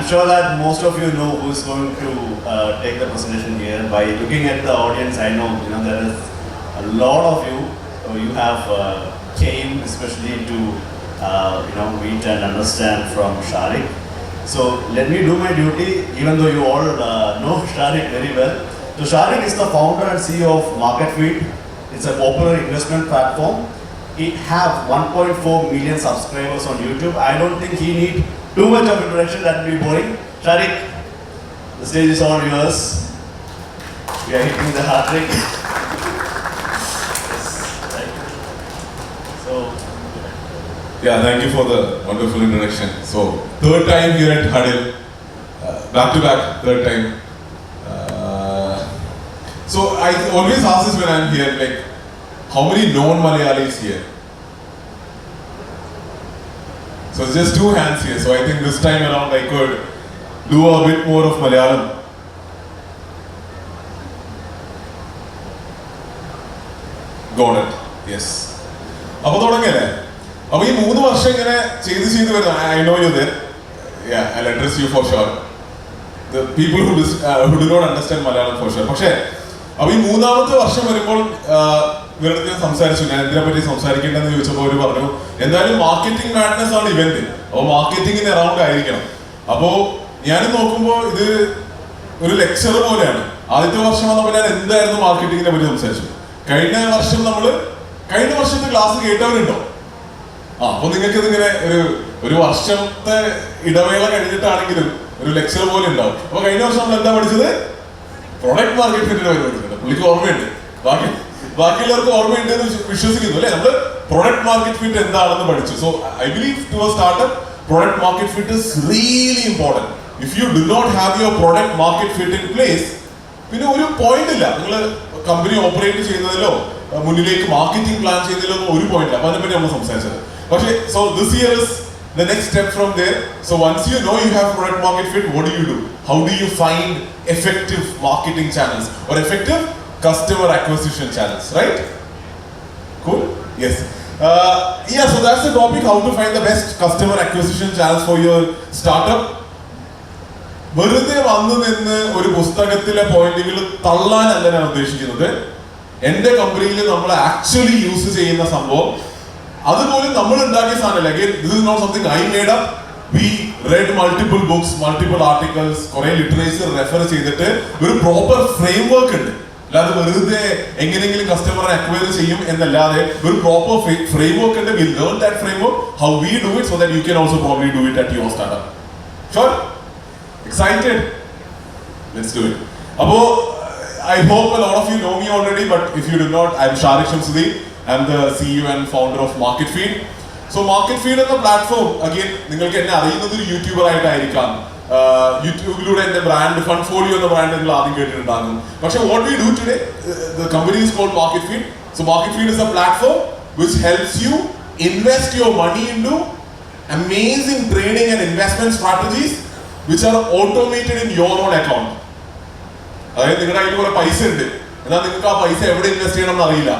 sure that most of you know who's going to take the presentation here. By looking at the audience, I know there is a lot of you. You have came especially to meet and understand from Sharik. So let me do my duty, even though you all know Sharik very well. So Sharik is the founder and CEO of MarketFeed. It's a popular investment platform. He have 1.4 million subscribers on YouTube. I don't think he need too much of introduction, that will be boring. Sharik, the stage is all yours. We are hitting the hard trick. Yeah, thank you for the wonderful introduction. So, third time here at Huddle, back to back, third time. So I always ask this when I'm here, like, how many non-Malayalis here? So it's just two hands here. So I think this time around I could do a bit more of Malayalam. Got it. Yes. അപ്പോൾ തുടങ്ങിയല്ലേ? അപ്പോൾ ഈ 3 വർഷം ഇങ്ങനെ ചെയ്ത് വരുന്ന, I know you there. Yeah, I'll address you for sure. The people who do not understand Malayalam for sure. പക്ഷേ അപ്പോൾ ഈ 3ാമത്തെ വർഷം വരുമ്പോൾ ഇവരുടെ സംസാരിച്ചു, ഞാൻ ഇതിനെ പറ്റി സംസാരിക്കേണ്ടതെന്ന് ചോദിച്ചപ്പോൾ അവർ പറഞ്ഞു എന്തായാലും മാർക്കറ്റിംഗ് മാഡ്നസ് ആണ് ഇവന്റ്, അപ്പോൾ മാർക്കറ്റിംഗിന് അറൗണ്ട് ആയിരിക്കണം. അപ്പോൾ ഞാൻ നോക്കുമ്പോൾ ഇത് ഒരു ലെക്ചർ പോലെയാണ്. ആദ്യത്തെ വർഷം വന്നപ്പോൾ ഞാൻ എന്തായിരുന്നു മാർക്കറ്റിംഗിനെ പറ്റി സംസാരിച്ചു. കഴിഞ്ഞ വർഷത്തെ ക്ലാസ് കേട്ടവരുണ്ടോ? അപ്പൊ നിങ്ങൾക്ക് ഇതിങ്ങനെ ഒരു വർഷത്തെ ഇടവേള കഴിഞ്ഞിട്ടാണെങ്കിലും ഒരു ലെക്ചർ പോലെ ഉണ്ടാവും. അപ്പൊ കഴിഞ്ഞ വർഷം നമ്മൾ എന്താ പഠിച്ചത്? പ്രൊഡക്റ്റ് മാർക്കറ്റ് ഫിറ്റിനെ പറ്റി പഠിച്ചത്. പുള്ളിക്ക് ഓർമ്മയുണ്ട്, ബാക്കിയുള്ളവർക്ക് ഓർമ്മയുണ്ട് എന്ന് വിശ്വസിക്കുന്നു അല്ലെ? നമ്മള് പ്രൊഡക്റ്റ് മാർക്കറ്റ് ഫിറ്റ് എന്താണെന്ന് പഠിച്ചു. So I believe to a startup product market fit is really important. If you do not have your product market fit in place, പിന്നെ ഒരു പോയിന്റ് ഇല്ല. നിങ്ങൾ കമ്പനി ഓപ്പറേറ്റ് ചെയ്യുന്നതിലോ മുന്നിലേക്ക് മാർക്കറ്റിംഗ് പ്ലാൻ ചെയ്യുന്നതിലോ ഒരു point ഇല്ല. അപ്പൊ അതിനെപ്പറ്റി നമ്മൾ സംസാരിച്ചത്. പക്ഷേ so this year is the next step from there. So once you know you have product market fit, what do? How do you find effective marketing channels or effective customer acquisition channels, right? Cool? Yes. Yeah, so that's the topic, how to find the best customer acquisition channels for your startup. വെറുതെ വന്നു നിന്ന് ഒരു പുസ്തകത്തിലെ പോയിന്റുകൾ തള്ളാനല്ല ഞാൻ ഉദ്ദേശിക്കുന്നത്. എന്റെ കമ്പനിയിൽ നമ്മൾ ആക്ച്വലി യൂസ് ചെയ്യുന്ന സംഭവം, അതുപോലെ നമ്മൾ ഉണ്ടാക്കിയ സാധനമല്ല. Again, this is not something I made up. We read multiple books, multiple articles, കുറെ ലിറ്ററേച്ചർ റെഫർ ചെയ്തിട്ട് ഒരു പ്രോപ്പർ ഫ്രെയിം വർക്ക് ഉണ്ട്. അല്ലാതെ വെറുതെ എങ്ങനെയെങ്കിലും കസ്റ്റമറെ അക്വയർ ചെയ്യും എന്നല്ലാതെ ഒരു പ്രോപ്പർ ഫ്രെയിം വർക്ക് ഉണ്ട്. We learn that framework, how we do it, so that you can also probably do it at your startup. Sure? Excited? Let's do it. അപ്പോൾ I hope a lot of you know me already, but if you do not, I'm Sharik Shamsudi. I'm the CEO and founder of MarketFeed. So MarketFeed എന്ന platform, again നിങ്ങൾക്ക് എന്നെ അറിയുന്നത് ഒരു YouTuber ആയിട്ടായിരിക്കാം. യൂട്യൂബിലൂടെ എന്റെ brand ഫണ്ട്ഫോളിയോ എന്ന brand നിങ്ങൾ ആദ്യം കേട്ടിട്ടുണ്ടാകും. പക്ഷേ what we do today, the company is called MarketFeed. So MarketFeed is a platform which helps you invest your money into amazing trading and investment strategies which are automated in your own account. അതായത് നിങ്ങളുടെ കയ്യിൽ കുറെ പൈസ ഉണ്ട്, എന്നാൽ നിങ്ങൾക്ക് ആ പൈസ എവിടെ ഇൻവെസ്റ്റ് ചെയ്യണം എന്ന് അറിയില്ല,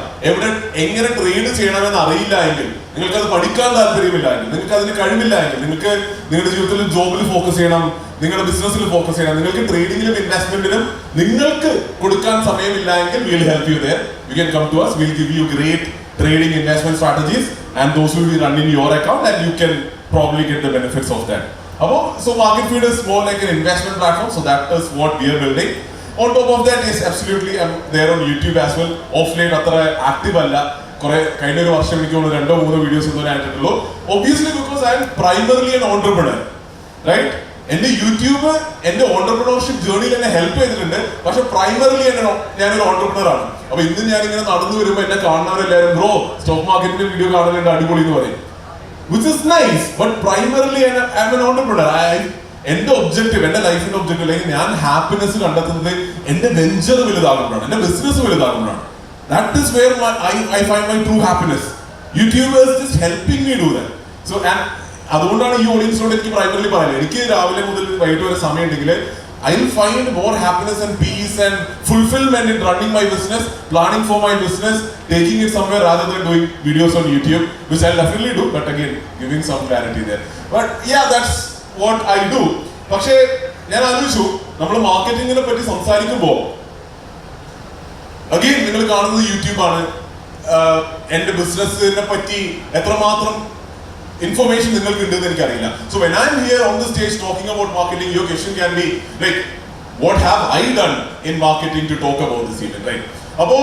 എങ്ങനെ ട്രേഡ് ചെയ്യണമെന്ന് അറിയില്ല എങ്കിൽ, നിങ്ങൾക്ക് അത് പഠിക്കാൻ താല്പര്യമില്ല എങ്കിൽ, നിങ്ങൾക്ക് അതിന് കഴിവില്ല എങ്കിൽ, നിങ്ങൾക്ക് നിങ്ങളുടെ ജീവിതത്തിൽ ജോബിൽ ഫോക്കസ് ചെയ്യണം, നിങ്ങളുടെ ബിസിനസ്സിൽ ഫോക്കസ് ചെയ്യണം, നിങ്ങൾക്ക് ട്രേഡിംഗിലും ഇൻവെസ്റ്റ്മെന്റിലും നിങ്ങൾക്ക് കൊടുക്കാൻ സമയമില്ല എങ്കിൽ, we'll help you there. You can come to us. We'll give you great trading investment strategies and those will be run in your account and you can probably get the benefits of that. So MarketFeed is more like an investment platform. So that is what we are building. On top of that, yes, absolutely, I'm there on YouTube as well. Off late അത്ര active അല്ല. കഴിഞ്ഞ ഒരു വർഷം എനിക്ക് 2-3 videos ഒന്നും ആയിട്ടുള്ളൂ. Obviously because I am primarily an entrepreneur, right? എന്റെ YouTube എന്റെ ഓണ്ടർപ്രണർഷിപ്പ് ജേർണിയിൽ എന്നെ ഹെൽപ്പ് ചെയ്തിട്ടുണ്ട്. പക്ഷെ പ്രൈമറിലി ഞാനൊരു ഓണ്ടർപ്രണർ ആണ്. അപ്പൊ ഇന്ന് ഞാനിങ്ങനെ നടന്നു വരുമ്പോൾ എന്നെ കാണുന്നവരെല്ലാവരും ബ്രോ സ്റ്റോക്ക് മാർക്കറ്റിന്റെ വീഡിയോ കാണലുണ്ട്, അടിപൊളി എന്ന് പറയും. Which is nice, but primarily I am an entrepreneur. എന്റെ ഒബ്ജക്റ്റീവ്, എന്റെ ലൈഫിന്റെ ഒബ്ജക്റ്റീവ്, അല്ലെങ്കിൽ ഞാൻ ഹാപ്പിനെസ് കണ്ടെത്തുന്നത് എന്റെ വെഞ്ചർ വലുതാകുമ്പോഴാണ്, എന്റെ business വലുതാകുമ്പോഴാണ്. That is where I find my true happiness. YouTube is just helping me do that. So അതുകൊണ്ടാണ് ഈ ഓഡിയൻസിനോട് എനിക്ക് പ്രൈമറിലി പറയുന്നത്, എനിക്ക് രാവിലെ മുതൽ വൈകിട്ട് വരെ സമയം ഉണ്ടെങ്കിൽ I will find more happiness and peace and fulfillment in running my business, planning for my business, taking it somewhere rather than doing videos on YouTube, which I'll definitely do, but again, giving some clarity there. But yeah, that's what I do. പക്ഷേ ഞാൻ ആലോചിച്ചു, നമ്മൾ മാർക്കറ്റിങ്ങിനെ പറ്റി സംസാരിക്കുമ്പോൾ again നിങ്ങൾ കാണുന്നത് യൂട്യൂബാണ്. എന്റെ ബിസിനസ്സിനെ പറ്റി എത്രമാത്രം ഇൻഫർമേഷൻ നിങ്ങൾക്ക് ഉണ്ടെന്ന് എനിക്കറിയില്ല. So when I am here on the stage talking about marketing, your question can be like what have I done in marketing to talk about this event, right? അപ്പോ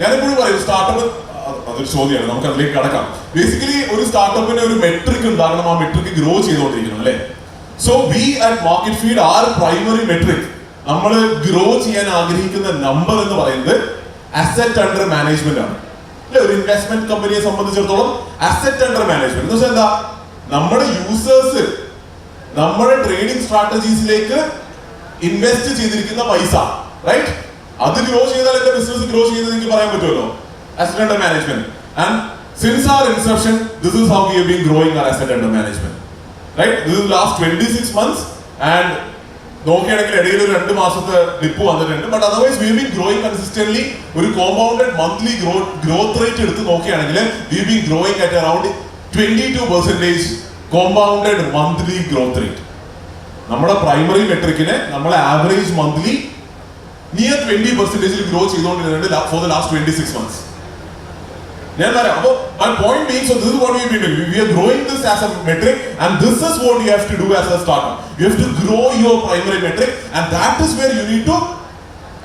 ഞാനെപ്പോഴും പറയും സ്റ്റാർട്ടപ്പ് അതൊരു ചോദ്യമാണ്, നമുക്ക് അതിലേക്ക് കടക്കാം. ബേസിക്കലി ഒരു സ്റ്റാർട്ടപ്പിന് ഒരു മെട്രിക് ഉണ്ടാകണം, ആ മെട്രിക് ഗ്രോ ചെയ്തുകൊണ്ടിരിക്കണം അല്ലേ? So we at market feed are primary metric, നമ്മൾ ഗ്രോ ചെയ്യാൻ ആഗ്രഹിക്കുന്ന നമ്പർ എന്ന് പറയുന്നത് അസറ്റ് അണ്ടർ മാനേജ്മെന്റ് ആണ് അല്ലെ? ഒരു ഇൻവെസ്റ്റ്മെന്റ് കമ്പനിയെ സംബന്ധിച്ചിടത്തോളം അസറ്റ് അണ്ടർ മാനേജ്മെന്റ് എന്ന് വെച്ചാൽ എന്താ? നമ്മുടെ യൂസേഴ്സ് നമ്മുടെ ട്രേഡിംഗ് സ്ട്രാറ്റജീസിലേക്ക് ഇൻവെസ്റ്റ് ചെയ്തിരിക്കുന്ന പൈസ, റൈറ്റ്? അത് ഗ്രോ ചെയ്താൽ എന്റെ ബിസിനസ് ഗ്രോ ചെയ്തെന്ന് എനിക്ക് പറയാൻ പറ്റുമല്ലോ, asset under management. And since our inception, this is how we have been growing our asset under management, right? This is last 26 months and നോക്കുകയാണെങ്കിൽ ഇടയിൽ ഒരു 2 മാസത്തെ ഡിപ്പ് വന്നിട്ടുണ്ട്. But otherwise we been growing consistently. ഒരു compounded monthly growth rate എടുത്ത് നോക്കുകയാണെങ്കിൽ we been growing at around 22% compounded monthly growth rate. നമ്മുടെ primary മെട്രിക്കിനെ നമ്മളെ ആവറേജ് മന്ത്ലി നിയർ 20% ഗ്രോ ചെയ്തുകൊണ്ടിരുന്നുണ്ട് ഫോർ ദ ലാസ്റ്റ് 26 months. ഞാൻ പറയാം. അപ്പോൾ my point being, so this is what we have been doing. We are growing this as a metric and this is what you have to do as a startup. You have to grow your primary metric and that is where you need to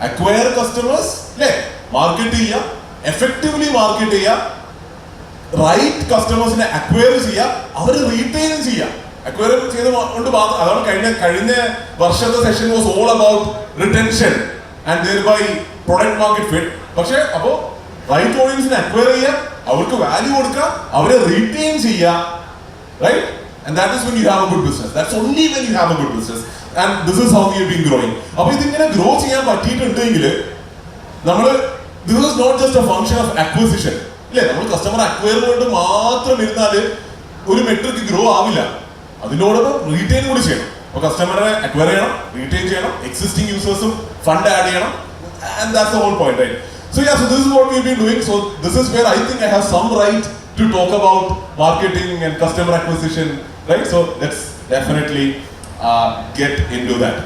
acquire customers, അല്ലേ? Market ചെയ്യുക, effectively market ചെയ്യുക, right കസ്റ്റമേഴ്സിനെ acquire ചെയ്യുക, അവർ retain ചെയ്യുക. Acquire ചെയ്തുകൊണ്ട് മാത്രം, അതാണ് കഴിഞ്ഞ വർഷത്തെ session was all about retention and thereby product market fit. പക്ഷേ അപ്പോൾ റൈറ്റ് ഓഡിയൻസിനെ അക്വയർ ചെയ്യുക, അവർക്ക് വാല്യൂ കൊടുക്കുക, അവരെ റീറ്റെയിൻ ചെയ്യുക, right? And that is when you have a good business. That's only when you have a good business and this is how we have been growing. അപ്പോൾ ഇതിങ്ങനെ grow ചെയ്യാൻ പറ്റിയിട്ടുണ്ടെങ്കിൽ നമ്മൾ this is not just a function of acquisition, ഇല്ലേ? നമ്മൾ customer acquire കൊണ്ട് മാത്രം ഇരുന്നാൽ ഒരു മെട്രിക് ഗ്രോ ആവില്ല. അതിനോടൊപ്പം റീറ്റെയിൻ കൂടി ചെയ്യണം. അപ്പോൾ കസ്റ്റമറെ അക്വയർ ചെയ്യണം, റീറ്റെയിൻ ചെയ്യണം, എക്സിസ്റ്റിംഗ് യൂസേഴ്സും ഫണ്ട് ആഡ് ചെയ്യണം. And that's the whole point, right? So yeah, so this is what we've been doing. So this is where I think I have some right to talk about marketing and customer acquisition, right? So let's definitely get into that.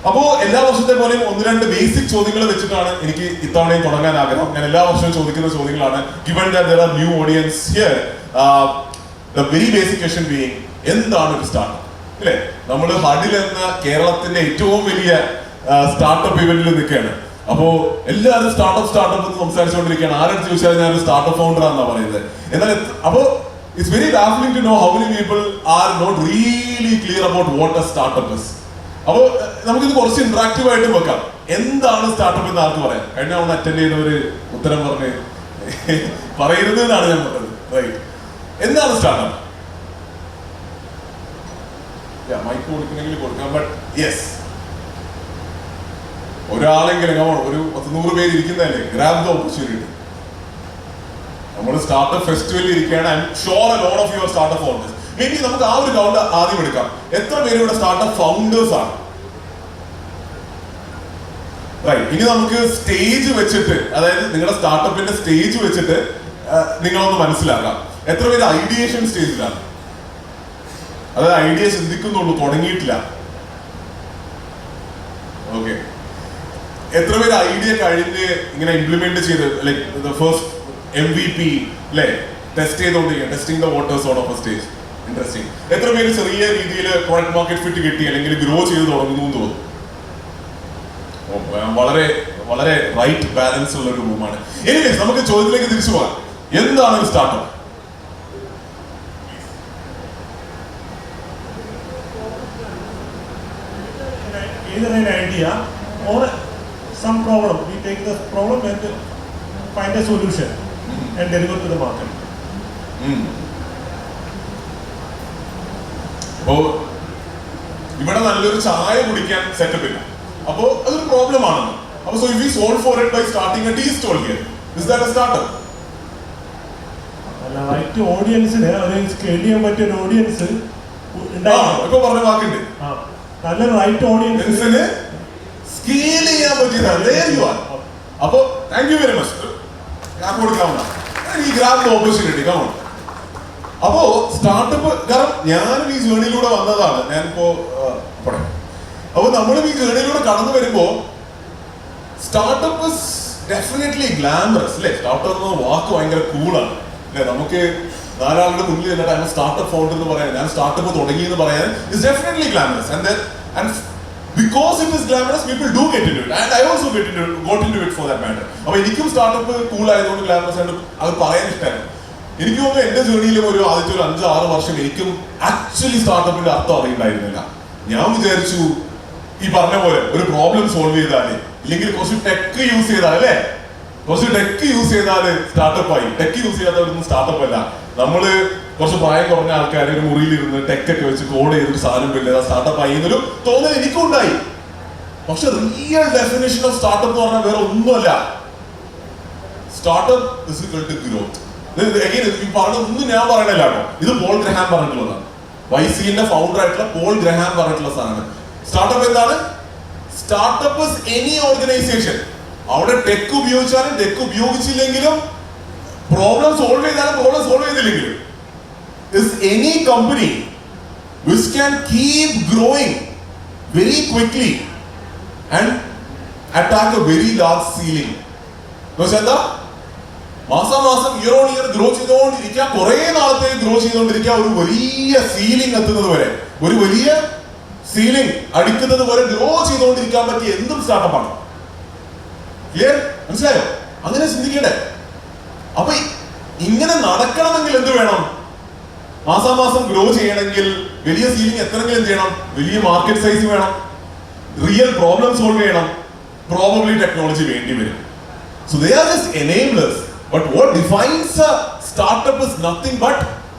അപ്പോൾ എല്ലാ വർഷത്തെ പോലെയും 1-2 basic ചോദ്യങ്ങൾ വെച്ചിട്ടാണ് എനിക്ക് ഇത്തവണയും തുടങ്ങാൻ ആഗ്രഹം. ഞാൻ എല്ലാ വർഷവും ചോദിക്കുന്ന ചോദ്യങ്ങളാണ്. Given that there are new audience here, the very basic question being, എന്താണ് ഒരു സ്റ്റാർട്ടപ്പ്, അല്ലേ? നമ്മൾ ഹഡിൽ എന്ന കേരളത്തിന്റെ ഏറ്റവും വലിയ സ്റ്റാർട്ടപ്പ് ഇവന്റിൽ നിൽക്കുകയാണ്. അപ്പോ എല്ലാവരും സ്റ്റാർട്ടപ്പ് എന്ന് സംസാരിച്ചുകൊണ്ടിരിക്കുകയാണ്. ആരെടുത്ത് ചോദിച്ചാലും ഞാനൊരു സ്റ്റാർട്ടപ്പ് ഫൗണ്ടർ ആണെന്നാ പറയുന്നത്. എന്നാൽ അപ്പോ it's very baffling to know how many people are not really clear about what a startup is. അപ്പോൾ നമുക്കിത് കുറച്ച് ഇന്ററാക്റ്റീവ് ആയിട്ട് വെക്കാം. എന്താണ് സ്റ്റാർട്ടപ്പ് എന്ന് ആർക്ക് പറയാം? കഴിഞ്ഞ ഒന്ന് അറ്റൻഡ് ചെയ്തവര് ഉത്തരം പറഞ്ഞ് പറയരുത് എന്നാണ് ഞാൻ പറഞ്ഞത്, റൈറ്റ്? എന്താണ് സ്റ്റാർട്ടപ്പ്? മൈക്ക് കൊടുക്കണമെങ്കിൽ കൊടുക്കാം, ബട്ട് യെസ്, ഒരാളെങ്കിലും ഒരു 100 പേര് ഇരിക്കുന്നതല്ലേ, ഗ്രാബ് ദ ഓപ്പർച്യൂണിറ്റി. നമ്മൾ സ്റ്റാർട്ടപ്പ് ഫെസ്റ്റിവലിൽ ഇരിക്കുകയാണ്. I am sure a lot of your startup founders. May be നമുക്ക് ആ ഒരു കൗണ്ട് ആദ്യം എടുക്കാം. എത്ര പേര് ഇവിടെ സ്റ്റാർട്ടപ്പ് ഫൗണ്ടേഴ്സ് ആണ്? റൈറ്റ്. ഇനി നമുക്ക് സ്റ്റേജ് വെച്ചിട്ട്, അതായത് നിങ്ങളുടെ സ്റ്റാർട്ടപ്പിന്റെ സ്റ്റേജ് വെച്ചിട്ട് നിങ്ങളൊന്ന് മനസ്സിലാക്കാം. എത്ര പേര് ഐഡിയേഷൻ സ്റ്റേജിലാണ്? അതായത് ഐഡിയ ചിന്തിക്കുന്നുള്ളൂ, തുടങ്ങിയിട്ടില്ല. ഓക്കെ. എത്ര പേര് ഐഡിയ കഴിഞ്ഞ് ഇങ്ങനെ ഇംപ്ലിമെന്റ് ചെയ്ത് ലൈക്ക് ദ ഫസ്റ്റ് MVP, അല്ലേ, ടെസ്റ്റ് ചെയ്തോണ്ടിരിക്കുക, testing the waters on off a stage. Interesting. എത്ര പേര് ചെറിയ രീതിയിൽ പ്രൊഡക്റ്റ് മാർക്കറ്റ് ഫിറ്റ് കിട്ടി അല്ലെങ്കിൽ ഗ്രോ ചെയ്ത് തുടങ്ങുന്നു എന്ന് തോന്നുന്നു? വളരെ വളരെ റൈറ്റ് ബാലൻസ് ഉള്ള ഒരു റൂമാണ്. എനിവേസ് നമുക്ക് ചോദ്യത്തിലേക്ക് തിരിച്ചു പോകാം. എന്താണ് ഒരു startup? Either an idea or some problem. We take the problem and find a solution and deliver to the market. അപ്പോൾ ഇവിടെ നല്ലൊരു ചായ കുടിക്കാൻ സെറ്റപ്പ് ഇല്ല, അപ്പോ അതൊരു പ്രോബ്ലം ആണെന്ന്. അപ്പൊ so if you solve for it by starting a tea stall here, is that a startup? അല്ല, റൈറ്റ് ഓഡിയൻസിന് ഒരു സ്കെയിൽ ചെയ്യാൻ പറ്റിയ ഒരു ഓഡിയൻസ് ഇപ്പൊ പറഞ്ഞ വാക്കുണ്ട്. നല്ല റൈറ്റ് ഓഡിയൻസിന് സ്കെയിൽ ചെയ്യാൻ പറ്റിയതാണ്. അപ്പൊ താങ്ക് യു വെരി മച്ച്. കൊടുക്കാവുന്ന ഈ ഗ്രാബ് ഓപ്പർച്യൂണിറ്റി. കമോൺ. അപ്പോ സ്റ്റാർട്ടപ്പ്, കാരണം ഞാനും ഈ ജേണിയിലൂടെ വന്നതാണ്. ഞാനിപ്പോ അപ്പൊ നമ്മളും ഈ ജേണിയിലൂടെ കടന്നു വരുമ്പോ സ്റ്റാർട്ടപ്പ് ഡെഫിനറ്റ്ലി ഗ്ലാമറസ് അല്ലേ? സ്റ്റാർട്ടപ്പ് എന്ന വാക്ക് ഭയങ്കര കൂളാണ് അല്ലെ? നമുക്ക് നാലാളുടെ മുന്നിൽ എന്നിട്ട് സ്റ്റാർട്ടപ്പ് ഫൗണ്ടർ എന്ന് പറയാൻ, ഞാൻ സ്റ്റാർട്ടപ്പ് തുടങ്ങി എന്ന് പറയാൻ it's definitely glamorous. And because it is glamorous, people do get into it, and I also got into it for that matter. അപ്പൊ എനിക്കും സ്റ്റാർട്ടപ്പ് കൂൾ ആയതുകൊണ്ട് ഗ്ലാമറസ് ആയിട്ട് അത് പറയാൻ ഇഷ്ടമാണ്. എനിക്ക് തോന്നുന്നു എന്റെ ജേണിയിലും ആദ്യത്തെ ഒരു 5-6 വർഷം എനിക്കും ആക്ച്വലി സ്റ്റാർട്ടപ്പിന്റെ അർത്ഥം അറിയുണ്ടായിരുന്നില്ല. ഞാൻ വിചാരിച്ചു ഈ പറഞ്ഞ പോലെ ഒരു പ്രോബ്ലം സോൾവ് ചെയ്താല്, ഇല്ലെങ്കിൽ കുറച്ച് ടെക് യൂസ് ചെയ്താൽ അല്ലേ, കുറച്ച് ടെക് യൂസ് ചെയ്താല് സ്റ്റാർട്ടപ്പ് ആയി. ടെക് യൂസ് ചെയ്യാത്തവരൊന്നും സ്റ്റാർട്ടപ്പ് അല്ല. നമ്മള് കുറച്ച് പ്രായം കുറഞ്ഞ ആൾക്കാർ ഒരു മുറിയിലിരുന്ന് ടെക് ഒക്കെ വെച്ച് കോഡ് ചെയ്തൊരു സാധനം വലിയ സ്റ്റാർട്ടപ്പ് ആയി എന്നൊരു തോന്നൽ എനിക്കും ഉണ്ടായി. പക്ഷെ റിയൽ ഡെഫിനിഷൻ ഓഫ് സ്റ്റാർട്ടപ്പ് എന്ന് പറഞ്ഞാൽ വേറെ ഒന്നുമല്ല. Startup is equal to growth. ഈ പറഞ്ഞൊന്നും ഞാൻ പറയണല്ലോ, ഇത് പോൾ ഗ്രഹാം പറഞ്ഞിട്ടുള്ളതാണ്. YC-ന്റെ ഫൗണ്ടർ ആയിട്ടുള്ള പോൾ ഗ്രഹാം പറഞ്ഞിട്ടുള്ള സാധനമാണ്. സ്റ്റാർട്ടപ്പ് എന്താണ്? Startup is any organisation. അവിടെ ടെക് ഉപയോഗിച്ചാലും ടെക് ഉപയോഗിച്ചില്ലെങ്കിലും, പ്രോബ്ലം സോൾവ് ചെയ്താലും പ്രോബ്ലം സോൾവ് ചെയ്തില്ലെങ്കിലും, is any company which can keep growing very quickly and attack a very large ceiling. എന്താ? മാസം ഇയർ ഓൺ ഇയർ ഗ്രോ ചെയ്തുകൊണ്ടിരിക്കുക, കുറെ നാളത്തേക്ക് ഗ്രോ ചെയ്തുകൊണ്ടിരിക്കുക, ഒരു വലിയ സീലിംഗ് എത്തുന്നത് വരെ, ഒരു വലിയ സീലിംഗ് അടിക്കുന്നത് വരെ ഗ്രോ ചെയ്തുകൊണ്ടിരിക്കാൻ പറ്റിയ എന്തും സ്റ്റാർട്ടപ്പാണ്. ക്ലിയർ? മനസ്സിലായോ? അങ്ങനെ ചിന്തിക്കണ്ടേ? അപ്പൊ ഇങ്ങനെ നടക്കണമെങ്കിൽ എന്ത് വേണം? മാസാമാസം ഗ്രോ ചെയ്യണമെങ്കിൽ, വലിയ സീലിംഗ് എത്തണമെങ്കിൽ എന്ത് ചെയ്യണം? വലിയ മാർക്കറ്റ് സൈസ് വേണം, റിയൽ പ്രോബ്ലം സോൾവ് ചെയ്യണം, പ്രോബബ്ലി ടെക്നോളജി വേണ്ടി വരും. So they are just enablers. But what defines a startup is nothing but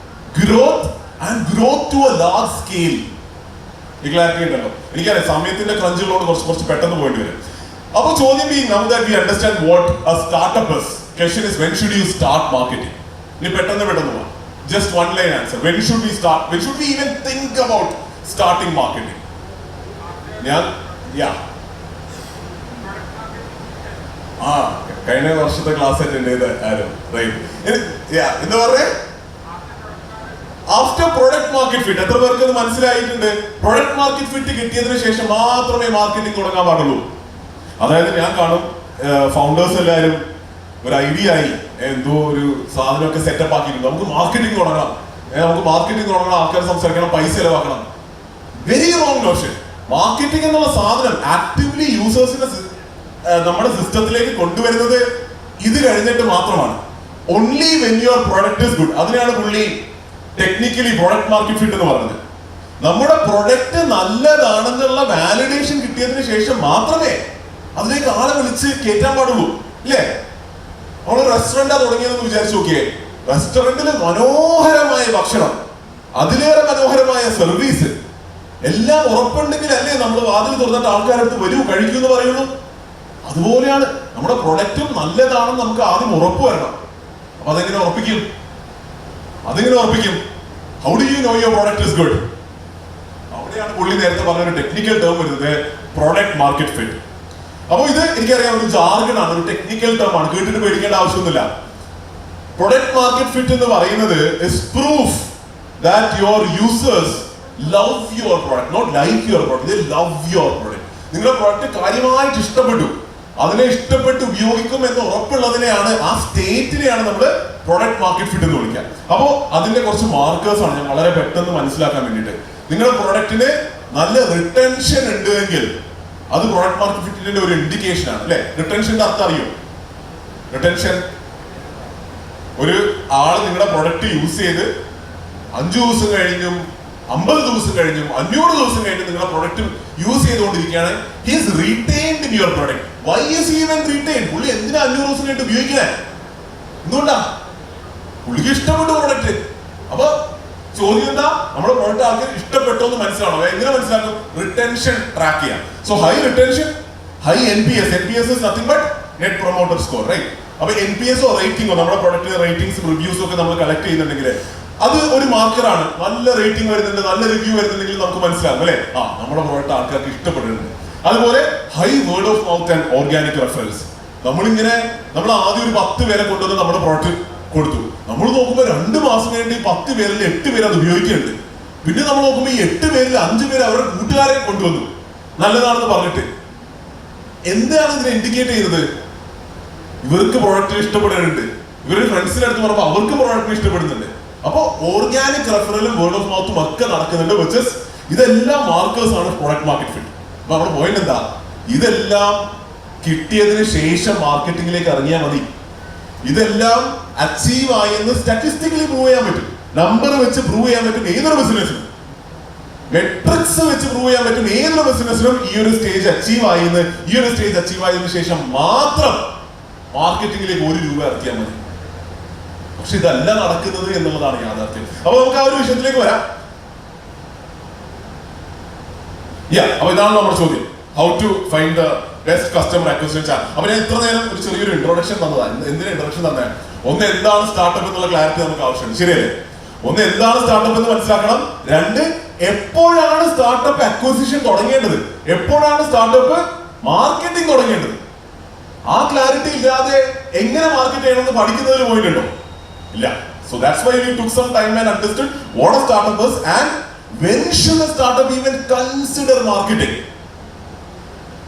growth, and growth to a large scale. Clarity ഉണ്ടല്ലോ? എനിക്കറിയാം സമയത്തിന്റെ ക്രഞ്ചിലോട് കുറച്ച് പെട്ടെന്ന് പോയിട്ട് വരും. അപ്പോൾ ചോദ്യം now that we understand what a startup is, question is when should you start marketing? ഇനി പെട്ടെന്ന് പോവാം. Just one line answer. When should we start? When should we even think about starting marketing? കഴിഞ്ഞ വർഷത്തെ class attend ചെയ്ത ആരും എന്താ പറയാ? After product market fit. എത്ര പേർക്ക് അത് മനസ്സിലായിട്ടുണ്ട്? പ്രൊഡക്റ്റ് മാർക്കറ്റ് ഫിറ്റ് കിട്ടിയതിനു ശേഷം മാത്രമേ മാർക്കറ്റിംഗ് തുടങ്ങാൻ പാടുള്ളൂ. അതായത് ഞാൻ കാണും ഫൗണ്ടേഴ്സ് എല്ലാവരും ഒരു ഐഡിയ ആയി, എന്തോ ഒരു സാധനമൊക്കെ സെറ്റപ്പ് ആക്കിയിട്ടുണ്ട്, നമുക്ക് മാർക്കറ്റിംഗ് തുടങ്ങണം, ആൾക്കാർ സംസാരിക്കണം, പൈസ ചെലവാക്കണം. Very wrong notion. മാർക്കറ്റിംഗ് എന്നുള്ള സാധനം ആക്റ്റീവ്ലി യൂസേഴ്സിന്റെ നമ്മുടെ സിസ്റ്റത്തിലേക്ക് കൊണ്ടുവരുന്നത് ഇത് കഴിഞ്ഞിട്ട് മാത്രമാണ്. Only when your product is good. അതിനാണ് പുള്ളി ടെക്നിക്കലി പ്രൊഡക്റ്റ് മാർക്കറ്റ് ഫിറ്റ് എന്ന് പറഞ്ഞത്. നമ്മുടെ പ്രൊഡക്റ്റ് നല്ലതാണെന്നുള്ള വാലിഡേഷൻ കിട്ടിയതിന് ശേഷം മാത്രമേ അതിലേക്ക് ആളെ വിളിച്ച് കയറ്റാൻ പാടുള്ളൂ. ഇല്ലേ? നമ്മൾ റെസ്റ്റോറന്റാ തുടങ്ങിയതെന്ന് വിചാരിച്ചു നോക്കിയേ. റെസ്റ്റോറന്റിൽ മനോഹരമായ ഭക്ഷണം, അതിലേറെ മനോഹരമായ സർവീസ് എല്ലാം ഉറപ്പുണ്ടെങ്കിൽ അല്ലേ നമ്മൾ വാതിൽ തുറന്നിട്ട് ആൾക്കാരടുത്ത് വരൂ കഴിക്കൂ എന്ന് പറയുള്ളൂ. അതുപോലെയാണ് നമ്മുടെ പ്രൊഡക്റ്റും നല്ലതാണെന്ന് നമുക്ക് ആദ്യം ഉറപ്പ് വരണം. അപ്പൊ അതെങ്ങനെ ഉറപ്പിക്കും? How do you know your product is good? അവിടെയാണ് പുള്ളി നേരത്തെ പറഞ്ഞൊരു ടെക്നിക്കൽ ടേം വരുന്നത്, പ്രൊഡക്റ്റ് മാർക്കറ്റ് ഫിറ്റ്. അപ്പൊ ഇത് എനിക്കറിയാം ഒരു ജാർഗൺ ആണ്, ഒരു ടെക്നിക്കൽ ടേം ആണ്, കേട്ടിട്ട് പേടിക്കേണ്ട ആവശ്യമൊന്നുമില്ല. പ്രൊഡക്റ്റ് മാർക്കറ്റ് ഫിറ്റ് എന്ന് പറയുന്നത് is proof that your users love your product, not like your product, they love your product. നിങ്ങളുടെ പ്രൊഡക്റ്റ് കാര്യമായിട്ട് ഇഷ്ടപ്പെട്ടു, അതിനെ ഇഷ്ടപ്പെട്ട് ഉപയോഗിക്കും എന്ന് ഉറപ്പുള്ളതിനെയാണ്, ആ സ്റ്റേറ്റിനെയാണ് നമ്മൾ പ്രൊഡക്റ്റ് മാർക്കറ്റ് ഫിറ്റ് എന്ന് വിളിക്കുക. അപ്പോ അതിന്റെ കുറച്ച് മാർക്കേഴ്സ് ആണ് ഞാൻ വളരെ പെട്ടെന്ന് മനസ്സിലാക്കാൻ വേണ്ടിയിട്ട്. നിങ്ങളുടെ പ്രൊഡക്റ്റിന് നല്ല റിട്ടൻഷൻ ഉണ്ട് എങ്കിൽ അത് പ്രൊഡക്റ്റ് മാർക്കറ്റ് ഫിറ്റിന്റെ ഒരു ഇൻഡിക്കേഷൻ ആണ് അല്ലെ? റിട്ടൻഷന്റെ അർത്ഥം അറിയോ? റിട്ടൻഷൻ, ഒരു ആള് നിങ്ങളുടെ പ്രൊഡക്റ്റ് യൂസ് ചെയ്ത് 5 ദിവസം കഴിഞ്ഞും 50 ദിവസം കഴിഞ്ഞും 500 ദിവസം കഴിഞ്ഞും നിങ്ങളുടെ പ്രൊഡക്റ്റ് യൂസ് ചെയ്തുകൊണ്ടിരിക്കുകയാണ്. He is retained in your product. Why is he even retained? പുള്ളി എന്തിനാ 500 ദിവസം കഴിഞ്ഞിട്ട് ഉപയോഗിക്കണേ? എന്തുകൊണ്ടാ? പുള്ളിക്ക് ഇഷ്ടപ്പെട്ടു പ്രൊഡക്റ്റ്. അപ്പൊ ചോദ്യം എന്താ? നമ്മുടെ പ്രൊഡക്റ്റ് ആൾക്കാർ ഇഷ്ടപ്പെട്ടോ എന്ന് മനസ്സിലാണോ? എങ്ങനെ മനസ്സിലാക്കും? റിട്ടൻഷൻ ട്രാക്ക് ചെയ്യാം. So high retention, high NPS. NPS is nothing but net promoter score, right? അപ്പൊ NPS ഓ റേറ്റിംഗോ, നമ്മുടെ പ്രൊഡക്റ്റ് റേറ്റിംഗ്സും റിവ്യൂസും ഒക്കെ നമ്മൾ കളക്ട് ചെയ്യുന്നുണ്ടെങ്കിൽ അത് ഒരു മാർക്കറാണ്. നല്ല റേറ്റിംഗ് വരുന്നുണ്ട്, നല്ല റിവ്യൂ വരുന്നുണ്ടെങ്കിൽ നമുക്ക് മനസ്സിലാകും അല്ലെ, നമ്മുടെ പ്രോഡക്റ്റ് ആൾക്കാർക്ക് ഇഷ്ടപ്പെട്ടിട്ടുണ്ട്. അതുപോലെ high word of mouth and organic reference. നമ്മൾ ആദ്യം ഒരു 10 പേരെ കൊണ്ടുവന്ന് നമ്മുടെ പ്രോഡക്റ്റ് കൊടുത്തു. നമ്മൾ നോക്കുമ്പോൾ 2 മാസം കഴിഞ്ഞ് 10 പേരിൽ 8 പേര് അത് ഉപയോഗിക്കുന്നുണ്ട്. പിന്നെ നമ്മൾ നോക്കുമ്പോൾ ഈ 8 പേരിൽ 5 പേര് അവരുടെ കൂട്ടുകാരെ കൊണ്ടുവന്നു നല്ലതാണെന്ന് പറഞ്ഞിട്ട്. എന്താണ് ഇതിനെ ഇൻഡിക്കേറ്റ് ചെയ്യുന്നത്? ഇവർക്ക് പ്രൊഡക്റ്റ് ഇഷ്ടപ്പെടുന്നുണ്ട്, ഇവരുടെ ഫ്രണ്ട്സിന്റെ അടുത്ത് പറഞ്ഞപ്പോൾ അവർക്ക് പ്രൊഡക്റ്റ് ഇഷ്ടപ്പെടുന്നുണ്ട്. അപ്പൊ ഓർഗാനിക് റെഫറലും വേർഡ് ഓഫ് മൗത്തും ഒക്കെ നടക്കുന്നുണ്ട്. വെച്ചസ് ഇതെല്ലാം മാർക്കേഴ്സ് ആണ് പ്രൊഡക്റ്റ് മാർക്കറ്റ് ഫിറ്റ്. അപ്പൊ നമ്മുടെ പോയിന്റ് എന്താ? ഇതെല്ലാം കിട്ടിയതിന് ശേഷം മാർക്കറ്റിംഗിലേക്ക് ഇറങ്ങിയാൽ മതി. ഇതെല്ലാം അച്ചീവ് ആയി എന്ന് സ്റ്റാറ്റിസ്റ്റിക്കലി പ്രൂവ് ചെയ്യാൻ പറ്റും, നമ്പർ വെച്ച് പ്രൂവ് ചെയ്യാൻ പറ്റും ഏതൊരു ബിസിനസ്സിനും, മെട്രിക്സ് വെച്ച് പ്രൂവ് ചെയ്യാൻ പറ്റും ഏതൊരു ബിസിനസ്സിനും. ഈ ഒരു സ്റ്റേജ് അച്ചീവ് ആയതിനു ശേഷം മാത്രം മാർക്കറ്റിംഗിലേക്ക് 1 രൂപ ഇറക്കിയാൽ മതി. പക്ഷെ ഇതല്ല നടക്കുന്നത് എന്നുള്ളതാണ് യാഥാർത്ഥ്യം. അപ്പൊ നമുക്ക് ആ ഒരു വിഷയത്തിലേക്ക് വരാം. അപ്പൊ ഇതാണ് നമ്മുടെ ചോദ്യം, how to find the best customer acquisition channel. അപ്പൊ ഞാൻ ഇത്ര നേരം ഒരു ചെറിയൊരു ഇൻട്രൊഡക്ഷൻ തന്നതാണ്. എന്തിനാ ഇൻട്രൊഡക്ഷൻ തന്നെ? ഒന്ന്, എന്താണ് സ്റ്റാർട്ടപ്പ് എന്നുള്ള ക്ലാരിറ്റി നമുക്ക് ആവശ്യമുണ്ട്, ശരിയല്ലേ? ഒന്ന്, എന്താണ് സ്റ്റാർട്ടപ്പ് എന്ന് മനസ്സിലാക്കണം. 2, എപ്പോഴാണ് സ്റ്റാർട്ടപ്പ് അക്വിസിഷൻ തുടങ്ങേണ്ടത്, എപ്പോഴാണ് സ്റ്റാർട്ടപ്പ് മാർക്കറ്റിംഗ് തുടങ്ങേണ്ടത്. ആ ക്ലാരിറ്റി ഇല്ലാതെ എങ്ങനെ മാർക്കറ്റ് ചെയ്യണമെന്ന് പഠിക്കുന്നതിൽ പോയിട്ടുണ്ടോ? ഇല്ല. So that's why we took some time and understood what a startup is and when should a startup even consider marketing.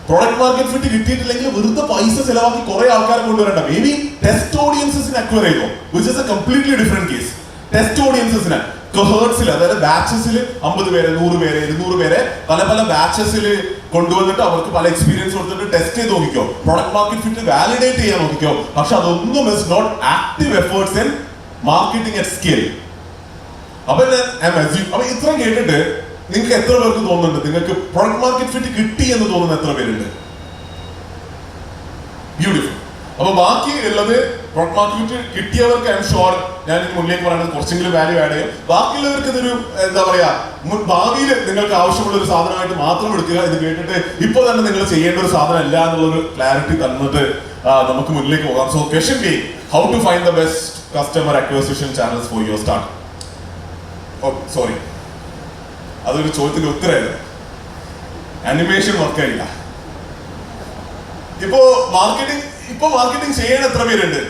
Product market fit കിട്ടിയിട്ടില്ലെങ്കിൽ വെറുതെ പൈസ ചെലവാക്കി കുറെ ആൾക്കാരെ കൊണ്ടുവരണ്ട. മേ ബി ടെസ്റ്റ് ഓഡിയൻസിനെ അക്വയർ ചെയ്തോ, which is a completely different case. Test ഓഡിയൻസിന് കൊഹേർട്സിൽ, അതായത് ബാച്ചസിൽ 50 പേരെ 100 പേരെ 200 പേരെ പല പല ബാച്ചസിൽ കൊണ്ടുവന്നിട്ട് അവർക്ക് പല എക്സ്പീരിയൻസ് കൊടുത്തിട്ട് ടെസ്റ്റ് ചെയ്ത് നോക്കിക്കോ, പ്രൊഡക്റ്റ് മാർക്കറ്റ് ഫിറ്റ് വാലിഡേറ്റ് ചെയ്യാൻ നോക്കിക്കോ. പക്ഷെ അതൊന്നും is not active efforts in marketing at scale. അപ്പൊ ഇത്രയും കേട്ടിട്ട് നിങ്ങൾക്ക് എത്ര പേർക്ക് തോന്നുന്നുണ്ട് നിങ്ങൾക്ക് പ്രൊഡക്റ്റ് മാർക്കറ്റ് ഫിറ്റ് കിട്ടി എന്ന് തോന്നുന്ന എത്ര പേരുണ്ട്? ബ്യൂട്ടിഫുൾ. അപ്പൊ ബാക്കി ഉള്ളത് പ്രൊഡക്റ്റ് മാർക്കറ്റ് ഫിറ്റ് കിട്ടിയവർക്ക് ഐ എം ഷുവർ ഞാൻ മുന്നിലേക്ക് പറയുന്നത് കുറച്ചെങ്കിലും വാല്യൂ ആഡ് ചെയ്യും. ബാക്കിയുള്ളവർക്ക് ഇതൊരു എന്താ പറയാ, ഭാവിയിൽ നിങ്ങൾക്ക് ആവശ്യമുള്ള ഒരു സാധനമായിട്ട് മാത്രം എടുക്കുക. ഇത് കേട്ടിട്ട് ഇപ്പൊ തന്നെ നിങ്ങൾ ചെയ്യേണ്ട ഒരു സാധനം അല്ല എന്നുള്ളൊരു ക്ലാരിറ്റി തന്നിട്ട് നമുക്ക് മുന്നിലേക്ക് പോകാം. So question B, how to find the best customer acquisition channels for your start. Sorry, അതൊരു ചോദ്യത്തിന്റെ ഉത്തരമായിരുന്നു, അനിമേഷൻ വർക്കായില്ല. ഇപ്പോ മാർക്കറ്റിംഗ് ചെയ്യാൻ എത്ര പേരുണ്ട്?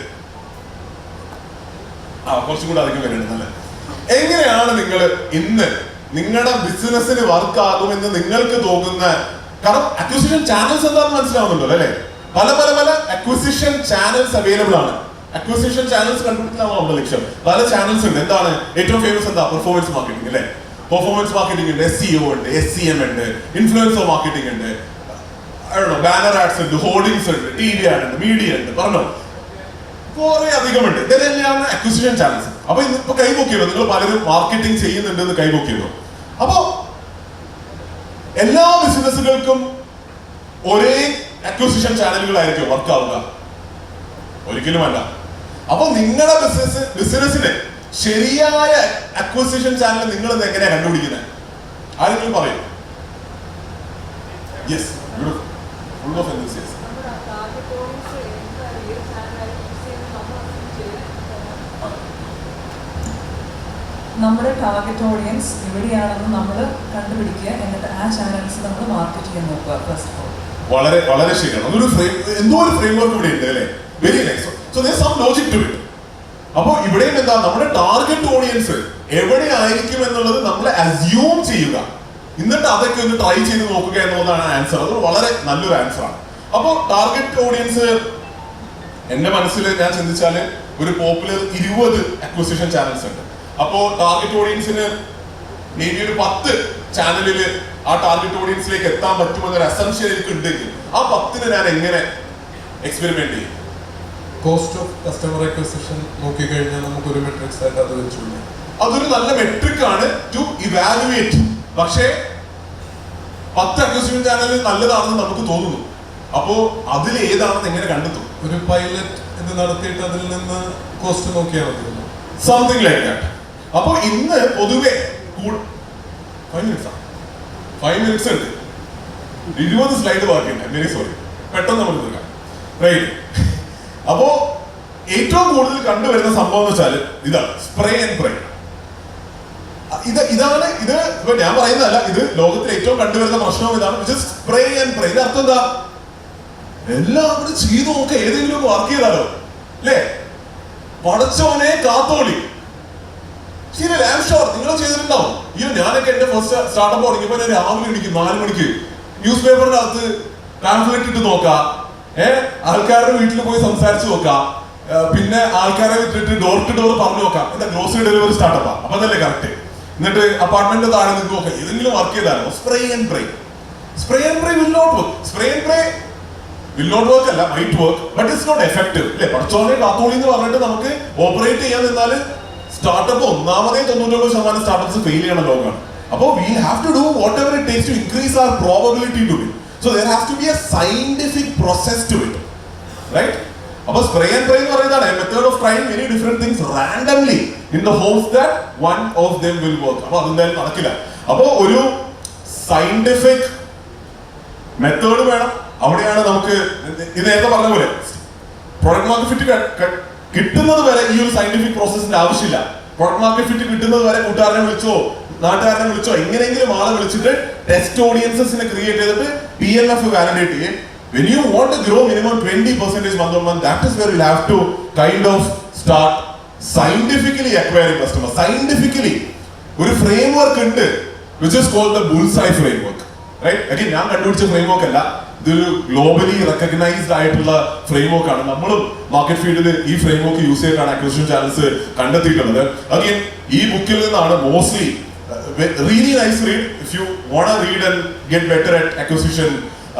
കുറച്ചും കൂടെ അധികം പേരുണ്ട്. നല്ല എങ്ങനെയാണ് നിങ്ങൾ ഇന്ന് നിങ്ങളുടെ ബിസിനസ്സിന് വർക്ക് ആകുമെന്ന് നിങ്ങൾക്ക് തോന്നുന്ന, കാരണം അക്വിസിഷൻ ചാനൽസ് എന്താണെന്ന് മനസ്സിലാവുന്നുണ്ടല്ലോ അല്ലെ? പല പല പല അക്വിസിഷൻ ചാനൽസ് അവൈലബിൾ ആണ്. അക്വിസിഷൻ ചാനൽസ് കണ്ടുപിടിക്കാനാണ് നമ്മുടെ ലക്ഷ്യം. പല ചാനൽസ് ഉണ്ട്. എന്താണ് ഏറ്റവും ഫേമസ്? എന്താ? പെർഫോമൻസ് മാർക്കറ്റിംഗ് അല്ലെ? പെർഫോമൻസ് മാർക്കറ്റിംഗ് ഉണ്ട്, SEO ഉണ്ട്, SEM ഉണ്ട്, ഇൻഫ്ലുവൻസർ മാർക്കറ്റിംഗ് ഉണ്ട്, ബാനർ ആഡ്സ് ഉണ്ട്, ഹോർഡിങ്സ് ഉണ്ട്, TV ആഡ് ഉണ്ട്, മീഡിയ ഉണ്ട്, പറഞ്ഞോ കുറെ അധികമുണ്ട്. ഇതെല്ലാം അക്വിസിഷൻ ചാനൽസ്. അപ്പൊ ഇന്നിപ്പോ കൈപൊക്കിയല്ലോ, നിങ്ങൾ പലരും മാർക്കറ്റിംഗ് ചെയ്യുന്നുണ്ട് എന്ന് കൈപൊക്കിയല്ലോ. അപ്പോ എല്ലാ ബിസിനസ്സുകൾക്കും ഒരേ അക്വിസിഷൻ ചാനലുകളായിരിക്കും വർക്ക് ആവുക? ഒരിക്കലുമല്ല. അപ്പൊ നിങ്ങളുടെ ബിസിനസ്സിന് ശരിയായ അക്വിസിഷൻ ചാനൽ നിങ്ങൾ എങ്ങനെയാ കണ്ടുപിടിക്കുന്നത്? ആരെങ്കിലും പറയും? Yes, full of എന്തൂസിയാസം. നമ്മുടെ ടാർഗറ്റ് ഓഡിയൻസ് എവിടെയാണെന്ന് നമ്മൾ കണ്ടുപിടിക്കുക, എന്നിട്ട് ആ ചാനൽസ് നമ്മൾ മാർക്കറ്റ് ചെയ്യാൻ നോക്കുക. ഫസ്റ്റ് ഓഫ് ഓൾ വളരെ വളരെ ശരിയാണ്. അതൊരു എന്തോ ഒരു ഫ്രെയിംവർക്ക് ഇവിടെ ഉണ്ട് അല്ലേ? Very nice. So there some logic to it. അപ്പൊ ഇവിടെയും എന്താ, നമ്മുടെ ടാർഗറ്റ് ഓഡിയൻസ് എവിടെ ആയിരിക്കും എന്നുള്ളത് നമ്മൾ അസ്യൂം ചെയ്യുക, എന്നിട്ട് അതൊക്കെ ഒന്ന് ട്രൈ ചെയ്ത് നോക്കുക എന്നുള്ളതാണ് ആൻസർ. അത് വളരെ നല്ലൊരു ആൻസർ ആണ്. അപ്പൊ ടാർഗറ്റ് ഓഡിയൻസ് എന്റെ മനസ്സിൽ ഞാൻ ചിന്തിച്ചാല് ഒരു പോപ്പുലർ 20 അക്വിസിഷൻ ചാനൽസ് ഉണ്ട്. അപ്പോ ടാർഗറ്റ് ഓഡിയൻസിന് മേ ബി ഒരു 10 ചാനലില് ആ ടാർഗറ്റ് ഓഡിയൻസിലേക്ക് എത്താൻ പറ്റുമെന്നൊരു അസംഷൻ എനിക്ക് ഉണ്ടെങ്കിൽ ആ 10ന് ഞാൻ എങ്ങനെ എക്സ്പെരിമെന്റ് ചെയ്യും? കോസ്റ്റ് ഓഫ് കസ്റ്റമർ അക്വിസിഷൻ നോക്കിക്കഴിഞ്ഞാൽ നമുക്കൊരു മെട്രിക്സ് ആയിട്ട് അത് വെച്ചുകൊണ്ട് അതൊരു നല്ല മെട്രിക് ആണ് ടു ഇവാലുവേറ്റ്. പക്ഷേ 10 അക്വിസിഷൻ ചാനൽ നല്ലതാണെന്ന് നമുക്ക് തോന്നുന്നു. അപ്പോ അതിൽ ഏതാണെന്ന് എങ്ങനെ കണ്ടെത്തും? ഒരു പൈലറ്റ് ഇത് നടത്തിയിട്ട് അതിൽ നിന്ന് കോസ്റ്റ് നോക്കിയാൽ മതിയല്ലോ. Something like that. അപ്പൊ ഇന്ന് പൊതുവെ 5 മിനിറ്റ്സ് ഉണ്ട്, 20 സ്ലൈഡ് ബാക്കിയുണ്ട്. വെരി സോറി, പെട്ടെന്ന് നമ്മൾ തീർക്കാം. റൈറ്റ്. അപ്പോ ഏറ്റവും കൂടുതൽ കണ്ടുവരുന്ന സംഭവം എന്ന് വെച്ചാൽ ഇതാണ് സ്പ്രേ ആൻഡ് പ്രേ. ഇതാണ് ഇത്. ഇപ്പൊ ഞാൻ പറയുന്നതല്ല, ഇത് ലോകത്തിൽ ഏറ്റവും കണ്ടുവരുന്ന പ്രശ്നവും ഇതാണ്. സ്പ്രേ ആൻഡ് പ്രേ. ഇത് അർത്ഥം എന്താ? എല്ലാം കൂടെ ചെയ്തു നോക്കുക, ഏതെങ്കിലും വർക്ക് ചെയ്താലോ അല്ലേ? പടച്ചോനെ കാത്തോളി. ശരിയല്ലേ? ഐ ആം ഷുവർ നിങ്ങൾ ചെയ്തിട്ടുണ്ടാവും. ഞാനൊക്കെ എന്റെ ഫസ്റ്റ് സ്റ്റാർട്ടപ്പ് തുടങ്ങിയപ്പോൾ ഞാൻ രാവിലെ എണീക്കും 4 മണിക്ക് ന്യൂസ് പേപ്പറിന്റെ അകത്ത് പാംഫ്ലെറ്റ് ഇട്ട് നോക്കാം, ആൾക്കാരുടെ വീട്ടിൽ പോയി സംസാരിച്ച് നോക്കാം, പിന്നെ ആൾക്കാരെ വിട്ടിട്ട് ഡോർ ടു ഡോർ പറഞ്ഞു നോക്കാം. എന്താ ഗ്രോസറി ഡെലിവറി സ്റ്റാർട്ടപ്പാ, അപ്പൊ അതല്ലേ കറക്റ്റ്. എന്നിട്ട് അപ്പാർട്ട്മെന്റ് താഴെ നിങ്ങൾക്ക് നോക്കാം, ഏതെങ്കിലും വർക്ക് ചെയ്താലോ. Spray and pray will not work. Spray and pray will not work അല്ല, might work, but it's not effective അല്ലേ. പടച്ചോനെ കാത്തോളി എന്ന് പറഞ്ഞിട്ട് നമുക്ക് ഓപ്പറേറ്റ് ചെയ്യാൻ നിന്നാല് സ്റ്റാർട്ടപ്പ് ഒന്നാമതേ 99% സ്റ്റാർട്ടപ്സ് ഫെയിൽ ചെയ്യണ ലോകമാണ്. അപ്പോൾ we have to do whatever it takes to increase our probability to win. So there has to be a scientific process to it, right? അപ്പൊ സ്പ്രേ ആൻഡ് പ്രേ എന്ന് പറയുന്നതാണ് a method of trying many different things randomly in the hopes that one of them will work. അപ്പൊ അതെന്തായാലും നടക്കില്ല. അപ്പൊ ഒരു scientific method വേണം. അവിടെയാണ് നമുക്ക് ഇത് നേരത്തെ പറഞ്ഞ പോലെ പ്രൊഡക്റ്റ് മാർക്കറ്റ് ഫിറ്റ് കിട്ടുന്നത് വരെ ഈ ഒരു സയന്റിഫിക് പ്രോസസ്സിന്റെ ആവശ്യമില്ല. പ്രൊഡക്റ്റ് മാർക്കറ്റ് ഫിറ്റ് കിട്ടുന്നത് വരെ കൂട്ടുകാരനെ വിളിച്ചോ നാട്ടുകാരനെ വിളിച്ചോ എങ്ങനെയെങ്കിലും ആളെ വിളിച്ചിട്ട് ടെസ്റ്റ് ഓഡിയൻസസിനെ ക്രിയേറ്റ് ചെയ്തിട്ട് PLF വാലിഡേറ്റ് ചെയ്യും. When you want to grow minimum 20% month on month, that is where you'll have to kind of start scientifically acquiring customers. Scientifically, ഒരു framework ഉണ്ട് which is called the bullseye framework, right? Again, ഞാൻ കണ്ടുപിടിച്ച framework അല്ല, ഇതൊരു globally recognised ആയിട്ടുള്ള framework ആണ്. നമ്മളും market ഫീൽഡിൽ ഈ ഫ്രെയിംവർക്ക് യൂസ് ചെയ്തിട്ടാണ് അക്വിസിഷൻ ചാനൽസ് കണ്ടെത്തിയിട്ടുള്ളത്. അഗൈൻ ഈ ബുക്കിൽ നിന്നാണ് mostly really nice read. If you want to read and get better at acquisition,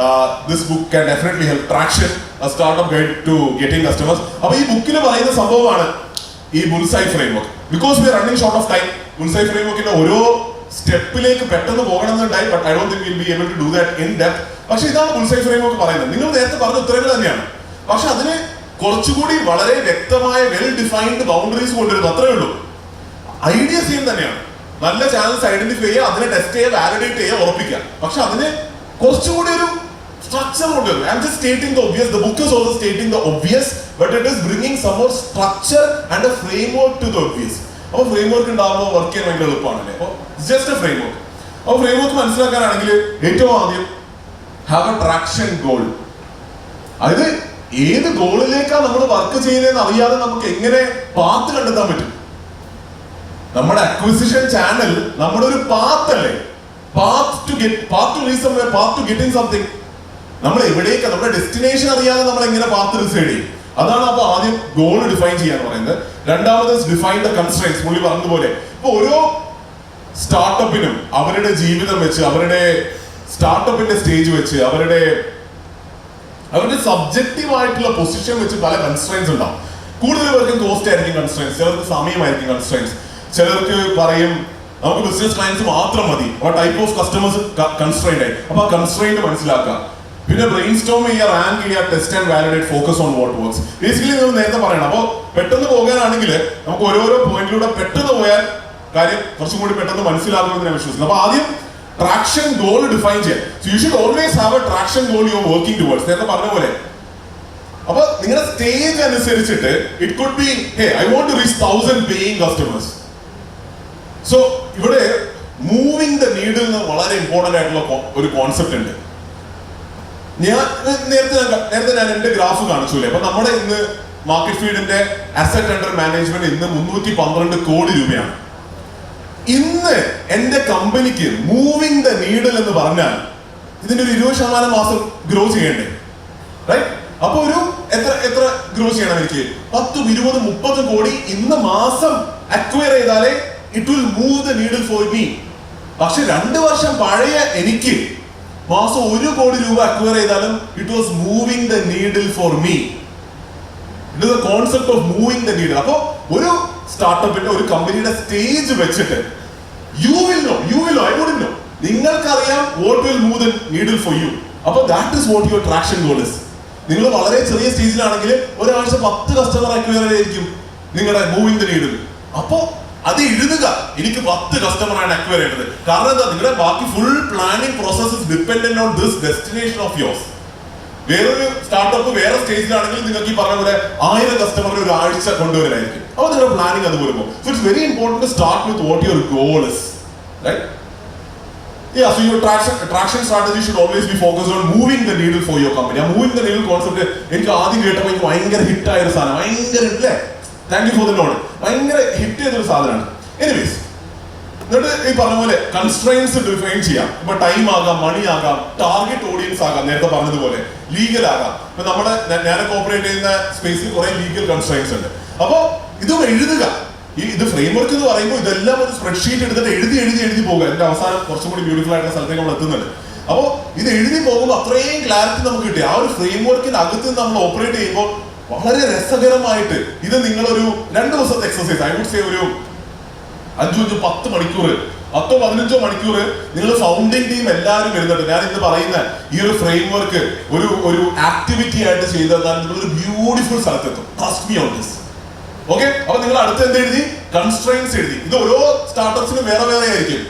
this book can definitely help. Traction, a startup guide to getting customers. അപ്പോൾ ഈ ബുക്കിൽ പറയുന്ന സംഭവമാണ് ഈ bullseye framework. Because we are running short of time, bullseye ഫ്രെയിംവർക്കിന്റെ ഓരോ സ്റ്റെപ്പിലേക്ക് പെട്ടെന്ന് പോകണമെന്നുണ്ടായി, but I don't think will be able to do that in depth. പക്ഷെ ഇതാണ് ബുൾസൈ ഫ്രെയിംവർക്ക് പറയുന്നത്. നിങ്ങൾ നേരത്തെ പറഞ്ഞ ഉത്തരങ്ങൾ തന്നെയാണ്, പക്ഷെ അതിന് കുറച്ചുകൂടി വളരെ വ്യക്തമായ വെൽ ഡിഫൈൻഡ് ബൗണ്ടറീസ് കൊണ്ടുവരുന്നു, അത്രേ ഉള്ളൂ. ഐഡിയ സെയിം തന്നെയാണ്. നല്ല ചാനൽസ് ഐഡന്റിഫൈ ചെയ്യുക, അതിനെ ടെസ്റ്റ് ചെയ്യുക, വാലിഡേറ്റ് ചെയ്യുക, ഉറപ്പിക്കുക. പക്ഷെ അതിന് കുറച്ചുകൂടി ഒരു സ്ട്രക്ചർ കൊണ്ടുവരും. I'm just stating the obvious. The book is also stating the obvious, but it is bringing some more structure and a framework to the obvious. അപ്പോൾ ഫ്രെയിംവർക്ക് ഉണ്ടാകുമ്പോൾ വർക്ക് ചെയ്യാൻ ഭയങ്കര എളുപ്പമാണല്ലേ. അപ്പോൾ ജസ്റ്റ് എ ഫ്രെയിംവർക്ക്. അപ്പോൾ framework മനസ്സിലാക്കാനാണെങ്കിൽ ഏറ്റവും ആദ്യം ഹാവ് എ ട്രാക്ഷൻ ഗോൾ. അതായത് ഏത് ഗോളിലേക്കാണ് നമ്മൾ വർക്ക് ചെയ്യുന്നതെന്ന് അറിയാതെ നമുക്ക് എങ്ങനെ പാത്ത് കണ്ടെത്താൻ പറ്റും? നമ്മുടെ അക്വിസിഷൻ ചാനൽ നമ്മുടെ ഒരു പാത്ത് അല്ലേ. Path to reach somewhere, path to getting something. നമ്മൾ എവിടേക്ക്, നമ്മുടെ ഡെസ്റ്റിനേഷൻ അറിയാതെ നമ്മൾ എങ്ങനെ പാത്ത് ഡിസൈഡ് ചെയ്യും? അതാണ് അപ്പൊ ആദ്യം ഗോൾ ഡിഫൈൻ ചെയ്യാന്ന് പറയുന്നത്. രണ്ടാമത് ഡിഫൈൻ ദ കൺസ്ട്രെയിൻസ്. പുള്ളി പറഞ്ഞതുപോലെ ഇപ്പൊ ഓരോ സ്റ്റാർട്ടപ്പിനും അവരുടെ ജീവിതം വെച്ച്, അവരുടെ സ്റ്റാർട്ടപ്പിന്റെ സ്റ്റേജ് വെച്ച്, അവരുടെ സബ്ജക്റ്റീവ് ആയിട്ടുള്ള പൊസിഷൻ വെച്ച് പല കൺസ്ട്രെയിൻസ് ഉണ്ടാവും. കൂടുതൽ പേർക്കും കോസ്റ്റ് ആയിരിക്കും കൺസ്ട്രെയിൻസ്, ചിലർക്ക് സമയമായിരിക്കും കൺസ്ട്രെയിൻസ്, ചിലർക്ക് പറയും നമുക്ക് ബിസിനസ് ക്ലയൻസ് മാത്രം മതി, ടൈപ്പ് ഓഫ് കസ്റ്റമേഴ്സ് കൺസ്ട്രെയിൻഡ് ആയി. അപ്പൊ ആ കൺസ്ട്രെയിൻറ്റ് മനസ്സിലാക്കുക. പിന്നെ ബ്രെയിൻ സ്റ്റോം ചെയ്യുക, റാങ്ക് ചെയ്യുക, test and validate, focus on what works. Basically നിങ്ങൾ നേരത്തെ പറയണം. അപ്പോൾ പെട്ടെന്ന് പോകാനാണെങ്കിൽ നമുക്ക് ഓരോരോ പോയിന്റിലൂടെ പെട്ടെന്ന് പോയാൽ കാര്യം കുറച്ചും കൂടി പെട്ടെന്ന് മനസ്സിലാകുമെന്ന് ഞാൻ വിശ്വസിക്കുന്നു. അപ്പൊ ആദ്യം ട്രാക്ഷൻ ഗോൾ ഡിഫൈൻ ചെയ്യാം. So you should always have a traction goal you are working towards. നേരത്തെ പറഞ്ഞ പോലെ അപ്പൊ നിങ്ങളുടെ സ്റ്റേജ് അനുസരിച്ചിട്ട് it could be hey I want to reach 1000 paying customers. So ഇവിടെ മൂവിങ് ദ നീഡിൽ വളരെ ഇമ്പോർട്ടന്റ് ആയിട്ടുള്ള ഒരു കോൺസെപ്റ്റ് ഉണ്ട്. നേരത്തെ ഞാൻ എന്റെ ഗ്രാഫ് കാണിച്ചൂലേ. അപ്പൊ നമ്മുടെ ഇന്ന് മാർക്കറ്റ് ഫീൽഡിന്റെ അസറ്റ് അണ്ടർ മാനേജ്മെന്റ് ഇന്ന് 312 കോടി രൂപയാണ്. ഇന്ന് എന്റെ കമ്പനിക്ക് മൂവിങ് ദ നീഡിൽ എന്ന് പറഞ്ഞാൽ ഇതിന്റെ ഒരു 20% മാസം ഗ്രോ ചെയ്യണ്ടേ, റൈറ്റ്? അപ്പൊ ഒരു എത്ര ഗ്രോ ചെയ്യണം എനിക്ക്? 10, 20, 30 കോടി ഇന്ന് മാസം അക്വയർ ചെയ്താലേ it will move the needle for me. പക്ഷെ 2 വർഷം പഴയ എനിക്ക് മാസം 1 കോടി രൂപ അക്വയർ ചെയ്താലും it was moving the needle for me. It is a concept of moving the needle. അപ്പൊ ഒരു സ്റ്റാർട്ടപ്പിന്റെ ഒരു കമ്പനിയുടെ സ്റ്റേജ് വെച്ചിട്ട് you will know I wouldn't know, നിങ്ങൾക്കറിയാം what will move the needle for you. അപ്പൊ that is what your traction goal is. നിങ്ങൾ വളരെ ചെറിയ സ്റ്റേജിലാണെങ്കിൽ ഒരാഴ്ച 10 കസ്റ്റമർ അക്വയർ ആയിരിക്കും നിങ്ങളുടെ മൂവിങ് ദ നീഡിൽ. അപ്പോ അത് എഴുതുക, എനിക്ക് 10 കസ്റ്റമറാണ് അക്വയർ ചെയ്യേണ്ടത്. കാരണം എന്താ, നിങ്ങളുടെ ബാക്കി full planning process dependent on this destination of yours. വേറൊരു സ്റ്റാർട്ടപ്പ് വേറെ സ്റ്റേജിലാണെങ്കിൽ നിങ്ങൾക്ക് ഈ പറഞ്ഞ പോലെ 1000 കസ്റ്റമറിന് ഒരു ആഴ്ച കൊണ്ടുവരായിരിക്കും. അപ്പോൾ നിങ്ങളുടെ പ്ലാനിങ് അതുപോലെ പോകും. So it's very important to start with what your goal is, right? Yeah, so your traction strategy should always be focused on moving the needle for your company. ആ moving the needle concept എനിക്ക് ആദ്യം കേട്ടപ്പോൾ എനിക്ക് ഭയങ്കര ഹിറ്റായ ഒരു സാധനം, ഭയങ്കര അല്ലേ, thank you for the node. ഭയങ്കര ഹിറ്റ് ചെയ്തൊരു സാധനമാണ്. എനിവേസ്, എന്നിട്ട് ഈ പറഞ്ഞ പോലെ കൺസ്ട്രെയിൻസ് ഡിഫൈൻ ചെയ്യാം. ഇപ്പൊ ടൈം ആകാം, മണി ആകാം, ടാർഗറ്റ് ഓഡിയൻസ് ആകാം, നേരത്തെ പറഞ്ഞതുപോലെ ലീഗൽ ആകാം. ഇപ്പൊ നമ്മുടെ ഞാനൊക്കെ ഓപ്പറേറ്റ് ചെയ്യുന്ന സ്പേസിൽ കുറെ ലീഗൽ കൺസ്ട്രെയിൻസ് ഉണ്ട്. അപ്പോ ഇതും എഴുതുക. ഇത് ഫ്രെയിംവർക്ക് എന്ന് പറയുമ്പോൾ ഇതെല്ലാം ഒരു സ്പ്രെഡ്ഷീറ്റ് എടുത്തിട്ട് എഴുതി പോകുക. എന്റെ അവസാനം കുറച്ചും കൂടി ബ്യൂട്ടിഫുൾ ആയിട്ടുള്ള സ്ഥലത്തേക്ക് നമ്മൾ എത്തുന്നുണ്ട്. അപ്പോൾ ഇത് എഴുതി പോകുമ്പോൾ അത്രയും ക്ലാരിറ്റി നമുക്ക് കിട്ടി. ആ ഒരു ഫ്രെയിംവർക്കിന് അകത്ത് നമ്മൾ ഓപ്പറേറ്റ് ചെയ്യുമ്പോൾ വളരെ രസകരമായിട്ട് ഇത് നിങ്ങളൊരു 2 ദിവസത്തെ എക്സസൈസ്, ഐ വുഡ് സേ ഒരു 5-10 മണിക്കൂർ, 10-15 മണിക്കൂർ നിങ്ങൾ ഫൗണ്ടിങ് ടീം എല്ലാവരും വരുന്നുണ്ട്. ഞാൻ ഇന്ന് പറയുന്ന ഈ ഒരു ഫ്രെയിംവർക്ക് ഒരു ആക്ടിവിറ്റി ആയിട്ട് ചെയ്താൽ നിങ്ങളൊരു ബ്യൂട്ടിഫുൾ സ്ഥലത്തെത്തും. Trust me on this. Okay, അപ്പൊ നിങ്ങൾ അടുത്ത് എന്ത് എഴുതി? കൺസ്ട്രെയിൻസ് എഴുതി. ഇത് ഓരോ സ്റ്റാർട്ടപ്സിനും വേറെ വേറെ ആയിരിക്കും.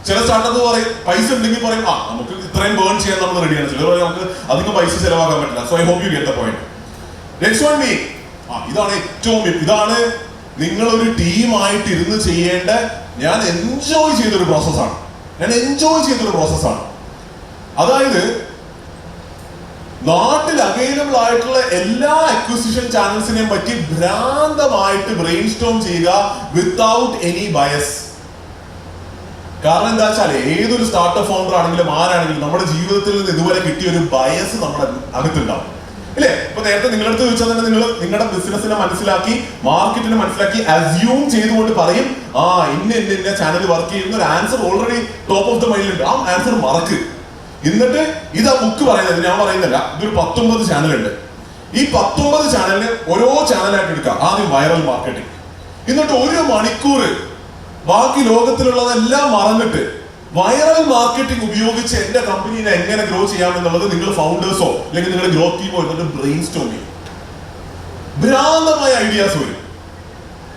ചില സ്റ്റാർട്ടപ്പ് പറയും പൈസ ഉണ്ടെങ്കിൽ പറയും നമുക്ക് ഇത്രയും ബേൺ ചെയ്യാൻ നമ്മൾ റെഡിയാണ്. ചിലർ പറയും നമുക്ക് അധികം പൈസ ചെലവാക്കാൻ പറ്റില്ല. So I hope you get the point. Next one me, ഇതാണ് ഏറ്റവും, ഇതാണ് നിങ്ങളൊരു ടീമായിട്ട് ഇരുന്ന് ചെയ്യേണ്ട, ഞാൻ എൻജോയ് ചെയ്തൊരു പ്രോസസ്സാണ്. അതായത് നാട്ടിൽ അവൈലബിൾ ആയിട്ടുള്ള എല്ലാ അക്വിസിഷൻ ചാനൽസിനെയും പറ്റി ഭ്രാന്തമായിട്ട് ബ്രെയിൻ സ്റ്റോം ചെയ്യുക വിത്തൗട്ട് എനി ബയസ്. കാരണം എന്താ വെച്ചാൽ ഏതൊരു സ്റ്റാർട്ടപ്പ് ഫൗണ്ടർ ആണെങ്കിലും ആരാണെങ്കിലും നമ്മുടെ ജീവിതത്തിൽ നിന്ന് ഇതുവരെ കിട്ടിയ ഒരു ബയസ് നമ്മുടെ അകത്തുണ്ടാവും, ഇല്ലേ? ഇപ്പൊ നേരത്തെ നിങ്ങളുടെ അടുത്ത് ചോദിച്ചാൽ തന്നെ നിങ്ങൾ നിങ്ങളുടെ ബിസിനസിനെ മനസ്സിലാക്കി, മാർക്കറ്റിനെ മനസ്സിലാക്കി അസ്യൂം ചെയ്തുകൊണ്ട് പറയും ഇന്ന ചാനൽ വർക്ക് ചെയ്യുന്ന ഒരു answer already top of the മൈൻഡിലുണ്ട്. ആ ആൻസർ മറക്ക്. എന്നിട്ട് ഇതാ ബുക്ക് പറയുന്നത്, ഞാൻ പറയുന്നില്ല, ഇതൊരു 19 ചാനലുണ്ട്. ഈ 19 ചാനലിന് ഓരോ ചാനലായിട്ട് എടുക്കാം. ആദ്യം വൈറൽ മാർക്കറ്റിംഗ്, എന്നിട്ട് 1 മണിക്കൂർ ബാക്കി ലോകത്തിലുള്ളതെല്ലാം മറന്നിട്ട് വൈറൽ മാർക്കറ്റിംഗ് ഉപയോഗിച്ച് എന്റെ കമ്പനീനെ എങ്ങനെ ഗ്രോ ചെയ്യാമെന്നുള്ളത് നിങ്ങൾ ഫൗണ്ടേഴ്സോ അല്ലെങ്കിൽ നിങ്ങളുടെ ഗ്രോത്ത് ടീമോ എന്നിട്ട് ബ്രെയിൻ സ്റ്റോം ചെയ്യും. ഭ്രാന്തമായ ഐഡിയാസ് വരും.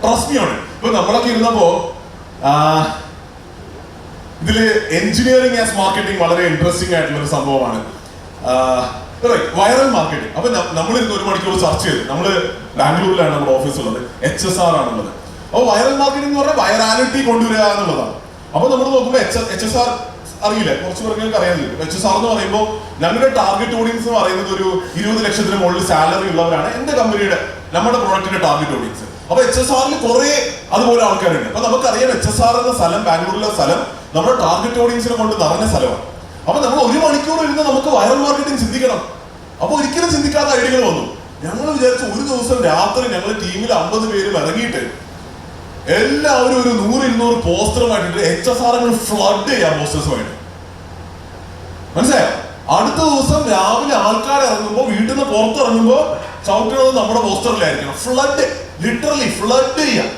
Trust me on it. ഇപ്പൊ നമ്മളൊക്കെ ഇരുന്നപ്പോ ഇതില് എഞ്ചിനീയറിംഗ് ആസ് മാർക്കറ്റിംഗ് വളരെ ഇൻട്രസ്റ്റിംഗ് ആയിട്ടുള്ള ഒരു സംഭവമാണ്. Viral marketing. അപ്പൊ നമ്മളിരുന്ന് 1 മണിക്കൂർ ചർച്ച ചെയ്തു. നമ്മള് ബാംഗ്ലൂരിലാണ് നമ്മുടെ ഓഫീസ് ഉള്ളത്, HSR ആണുള്ളത്. അപ്പൊ വൈറൽ മാർക്കറ്റിംഗ് എന്ന് പറഞ്ഞാൽ വൈറാലിറ്റി കൊണ്ടുവരിക എന്നുള്ളതാണ്. അപ്പൊ നമ്മൾ നോക്കുമ്പോൾ HSR അറിയില്ല, കുറച്ച് പേർക്ക് അറിയാനില്ല. HSR എന്ന് പറയുമ്പോൾ ഞങ്ങളുടെ ടാർഗറ്റ് ഓഡിയൻസ് എന്ന് പറയുന്നത് ഒരു 20 ലക്ഷത്തിന് മുകളിൽ സാലറി ഉള്ളവരാണ് എന്റെ കമ്പനിയുടെ, നമ്മുടെ പ്രൊഡക്റ്റിന്റെ ടാർഗറ്റ് ഓഡിയൻസ്. അപ്പൊ HSRൽ കുറെ അതുപോലെ ആൾക്കാരുണ്ട്. അപ്പൊ നമുക്കറിയാം HSR എന്ന സ്ഥലം, ബാംഗ്ലൂരിലെ സ്ഥലം, നമ്മുടെ ടാർഗറ്റ് ഓഡിയൻസിനെ കൊണ്ട് നിറഞ്ഞ സ്ഥലമാണ്. അപ്പൊ നമ്മൾ 1 മണിക്കൂർ ഇരുന്ന് നമുക്ക് വൈറൽ മാർക്കറ്റിംഗ് ചിന്തിക്കണം. അപ്പൊ ഒരിക്കലും ചിന്തിക്കാത്ത ഐഡിയകൾ വന്നു. ഞങ്ങൾ വിചാരിച്ചു ഒരു ദിവസം രാത്രി ഞങ്ങൾ ടീമിൽ 50 പേരും ഇറങ്ങിയിട്ട് എല്ലാവരും ഒരു 100-200 പോസ്റ്ററുമായിട്ട് HSR ഫ്ലഡ് ചെയ്യാം പോസ്റ്റേഴ്സുമായിട്ട്. മനസ്സിലായോ? അടുത്ത ദിവസം രാവിലെ ആൾക്കാർ ഇറങ്ങുമ്പോൾ, വീട്ടിൽ നിന്ന് പുറത്തിറങ്ങുമ്പോൾ ചവിട്ടുന്നത് നമ്മുടെ പോസ്റ്ററിലായിരിക്കണം. ഫ്ലഡ്, ലിറ്ററലി ഫ്ലഡ് ചെയ്യാം.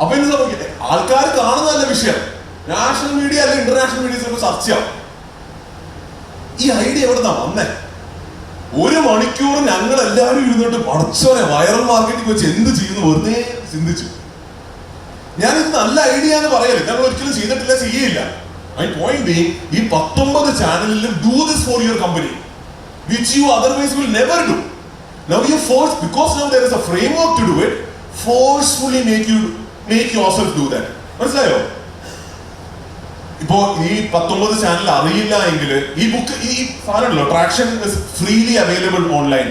അപ്പൊ എന്ത് സംഭവിക്കട്ടെ? ആൾക്കാർ കാണുന്നതല്ല വിഷയം, നാഷണൽ മീഡിയ അല്ല ഇന്റർനാഷണൽ മീഡിയ ചർച്ച ചെയ്യാം. ഈ ഐഡിയ എവിടുന്നാ വന്നേ? 1 മണിക്കൂർ ഞങ്ങൾ എല്ലാവരും ഇരുന്നിട്ട് പഠിച്ചോനെ വൈറൽ മാർക്കറ്റിംഗ് വെച്ച് എന്ത് ചെയ്യുന്നു വെറുതെ ചിന്തിച്ചു. ഞാനിത് നല്ല ഐഡിയ എന്ന് പറയല്ലേ, ഞങ്ങൾ ഒരിക്കലും ചെയ്തിട്ടില്ല, ചെയ്യില്ല. My point being, ഈ 19 ചാനലിലും do this for your company, which you otherwise will never do. Now you force, because now there is a framework to do it, forcefully make yourself do that. മനസ്സിലായോ? ഇപ്പോ ഈ 19 channel അറിയില്ല എങ്കിൽ ഈ book, ഈ സാധനമല്ലോ traction is freely available online,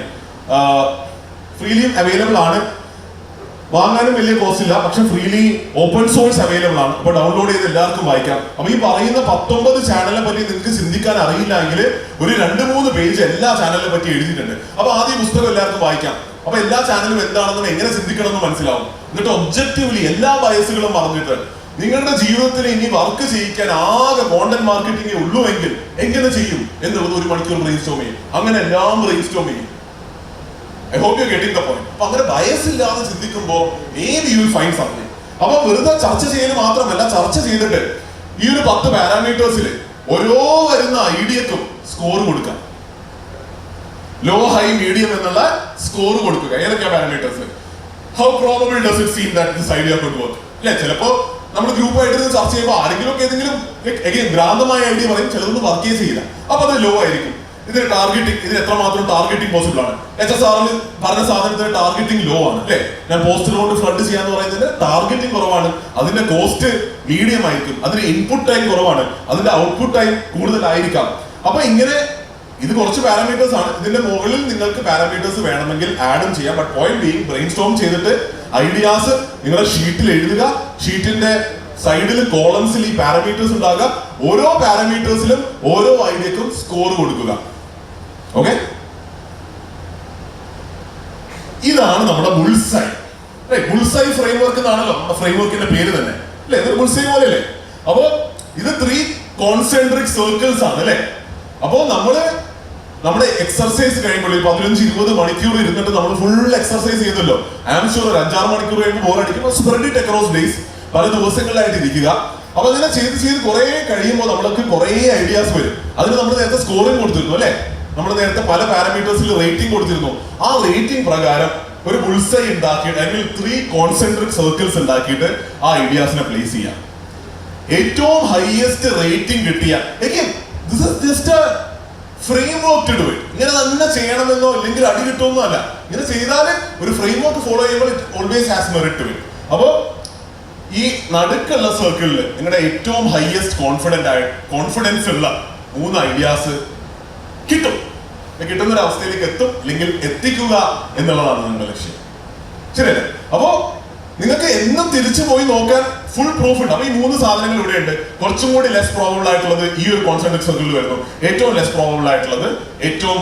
freely available ആണ്. വാങ്ങാനും വലിയ കോസ്റ്റ് ഇല്ല, പക്ഷെ ഫ്രീലി ഓപ്പൺ സോഴ്സ് അവൈലബിൾ ആണ്. അപ്പൊ ഡൗൺലോഡ് ചെയ്ത് എല്ലാവർക്കും വായിക്കാം. അപ്പൊ ഈ പറയുന്ന 19 ചാനലിനെ പറ്റി നിങ്ങൾക്ക് ചിന്തിക്കാൻ അറിയില്ല എങ്കിൽ ഒരു 2-3 പേജ് എല്ലാ ചാനലിനെ പറ്റി എഴുതിയിട്ടുണ്ട്. അപ്പൊ ആദ്യം പുസ്തകം എല്ലാവർക്കും വായിക്കാം. അപ്പൊ എല്ലാ ചാനലും എന്താണെന്നും എങ്ങനെ ചിന്തിക്കണം എന്ന് മനസ്സിലാവും. എന്നിട്ട് ഒബ്ജക്റ്റീവ്ലി എല്ലാ ബയസുകളും പറഞ്ഞിട്ട് നിങ്ങളുടെ ജീവിതത്തിൽ ഇനി വർക്ക് ചെയ്യിക്കാൻ ആകെ കോണ്ടന്റ് മാർക്കറ്റിംഗേ ഉള്ളൂ എങ്കിൽ എങ്ങനെ ചെയ്യും എന്നുള്ളത് 1 മണിക്കൂർ ബ്രെയിൻ സ്റ്റോം ചെയ്യും. അങ്ങനെ എല്ലാം ബ്രെയിൻ സ്റ്റോം ചെയ്യും. I hope you're getting the point. അപ്പൊ അങ്ങനെ ബയസ് ഇല്ലാതെ ചിന്തിക്കുമ്പോൾ maybe you will find something. അപ്പൊ വെറുതെ ചർച്ച ചെയ്യൽ മാത്രമല്ല, ചർച്ച ചെയ്തിട്ട് ഈ ഒരു 10 പാരാമീറ്റേഴ്സിൽ ഓരോ വരുന്ന ഐഡിയക്കും സ്കോർ കൊടുക്കാം. ലോ, ഹൈ, മീഡിയം എന്നുള്ള സ്കോർ കൊടുക്കുക. ഏതൊക്കെയാ parameters? How probable does it seam that this idea could work? അല്ലെ, ചിലപ്പോ നമ്മൾ ഗ്രൂപ്പായിട്ട് ചർച്ച ചെയ്യുമ്പോൾ ആരെങ്കിലും ഒക്കെ ഏതെങ്കിലും ഭ്രാന്തമായ ഐഡിയ പറയും, ചിലതൊന്നും വർക്കേ ചെയ്യില്ല. അപ്പൊ അത് ലോ ആയിരിക്കും. ഇതിന് ടാർഗറ്റിംഗ്, ഇതിന് എത്രമാത്രം ടാർഗറ്റിംഗ് പോസിബിൾ ആണ്? HSRൽ പറഞ്ഞ സാധനത്തിന് ടാർഗറ്റിംഗ് ലോ ആണ്, അല്ലെ? ഞാൻ പോസ്റ്റർ കൊണ്ട് ഫ്ലഡ് ചെയ്യാന്ന് പറയുന്നതിന് ടാർഗറ്റിംഗ് കുറവാണ്, അതിന്റെ കോസ്റ്റ് മീഡിയം ആയിരിക്കും, അതിന് ഇൻപുട്ട് ടൈം കുറവാണ്, അതിന്റെ ഔട്ട്പുട്ട് ടൈം കൂടുതലായിരിക്കാം. അപ്പൊ ഇങ്ങനെ ഇത് കുറച്ച് പാരാമീറ്റേഴ്സ് ആണ്. ഇതിന്റെ മുകളിൽ നിങ്ങൾക്ക് പാരാമീറ്റേഴ്സ് വേണമെങ്കിൽ ആഡും ചെയ്യാം. But point being brain Storm ചെയ്തിട്ട് ഐഡിയാസ് നിങ്ങളുടെ ഷീറ്റിൽ എഴുതുക. ഷീറ്റിന്റെ സൈഡിൽ കോളംസിൽ ഈ പാരാമീറ്റേഴ്സ് ഉണ്ടാകുക. ഓരോ പാരാമീറ്റേഴ്സിലും ഓരോ ഐഡിയക്കും സ്കോർ കൊടുക്കുക. ഓക്കെ, ഇതാണ് നമ്മുടെ ബുൾസൈ. ബുൾസൈ ഫ്രെയിംവർക്ക് എന്നാണല്ലോ നമ്മുടെ ഫ്രെയിംവർക്കിന്റെ പേര് തന്നെ, അല്ലെ? ഇത് ബുൾസൈ പോലെ അല്ലേ? അപ്പോ ഇത് 3 കോൺസെൻട്രിക് സർക്കിൾസ് ആണ്, അല്ലെ? അപ്പോ നമ്മുടെ എക്സർസൈസ് കഴിയുമ്പോൾ 15-20 മണിക്കൂർ ഇരുന്നിട്ട് നമ്മൾ ഫുൾ എക്സർസൈസ് ചെയ്തല്ലോ. ഐ ആം ഷുവർ 5-6 മണിക്കൂർ കഴിയുമ്പോൾ ബോറടിക്കുമ്പോൾ സ്പ്രെഡ് ഇറ്റ് അക്രോസ് ഡേയ്സ്, പല ദിവസങ്ങളിലായിട്ട് ഇരിക്കുക. അപ്പൊ അങ്ങനെ ചെയ്ത് കുറെ കഴിയുമ്പോൾ നമ്മൾക്ക് കുറെ ഐഡിയാസ് വരും. അതിന് നമ്മൾ നേരത്തെ സ്കോറിംഗ് കൊടുത്തിരുന്നു, അല്ലെ? നമ്മൾ നേരത്തെ പല പാരാമീറ്റേഴ്സിൽ റേറ്റിംഗ് കൊടുത്തിരുന്നു. ആ റേറ്റിംഗ് പ്രകാരം ഒരു ബുൾസൈ ഉണ്ടാക്കിയിട്ട് അല്ലെങ്കിൽ 3 കോൺസെൻട്രിക് സർക്കിൾസ് ഉണ്ടാക്കിയിട്ട് ആ ഐഡിയാസിനെ പ്ലേസ് ചെയ്യാം. ഏറ്റവും ഹൈയസ്റ്റ് റേറ്റിംഗ് കിട്ടിയ this is just a framework to do it. ഇങ്ങനെ തന്നെ ചെയ്യണമെന്നോ അല്ലെങ്കിൽ അടി കിട്ടുമെന്നോ അല്ല. ഇങ്ങനെ ചെയ്താൽ ഒരു ഫ്രെയിംവർക്ക് ഫോളോ ചെയ്യുമ്പോൾ it always has merit to it. അപ്പോ ഈ നടുക്കുള്ള സർക്കിളിൽ നിങ്ങളുടെ ഏറ്റവും ഹൈയസ്റ്റ് കോൺഫിഡൻസ് ഉള്ള 3 ഐഡിയാസ് കിട്ടും. കിട്ടുന്ന ഒരു അവസ്ഥയിലേക്ക് എത്തും, അല്ലെങ്കിൽ എത്തിക്കുക എന്നുള്ളതാണ് നിങ്ങളുടെ ലക്ഷ്യം. ശരിയല്ലേ? അപ്പോ നിങ്ങൾക്ക് എന്നും തിരിച്ചു പോയി നോക്കാൻ ഫുൾ പ്രൂഫ് ഉണ്ട്. അപ്പൊ ഈ 3 സാധനങ്ങൾ ഇവിടെ ഉണ്ട്. കുറച്ചും കൂടി ലെസ് പ്രോബബിൾ ആയിട്ടുള്ളത് ഈ ഒരു കോൺസെൻട്രിക് സർക്കിളിൽ വരുന്നു. ഏറ്റവും ലെസ് പ്രോബബിൾ ആയിട്ടുള്ളത് ഏറ്റവും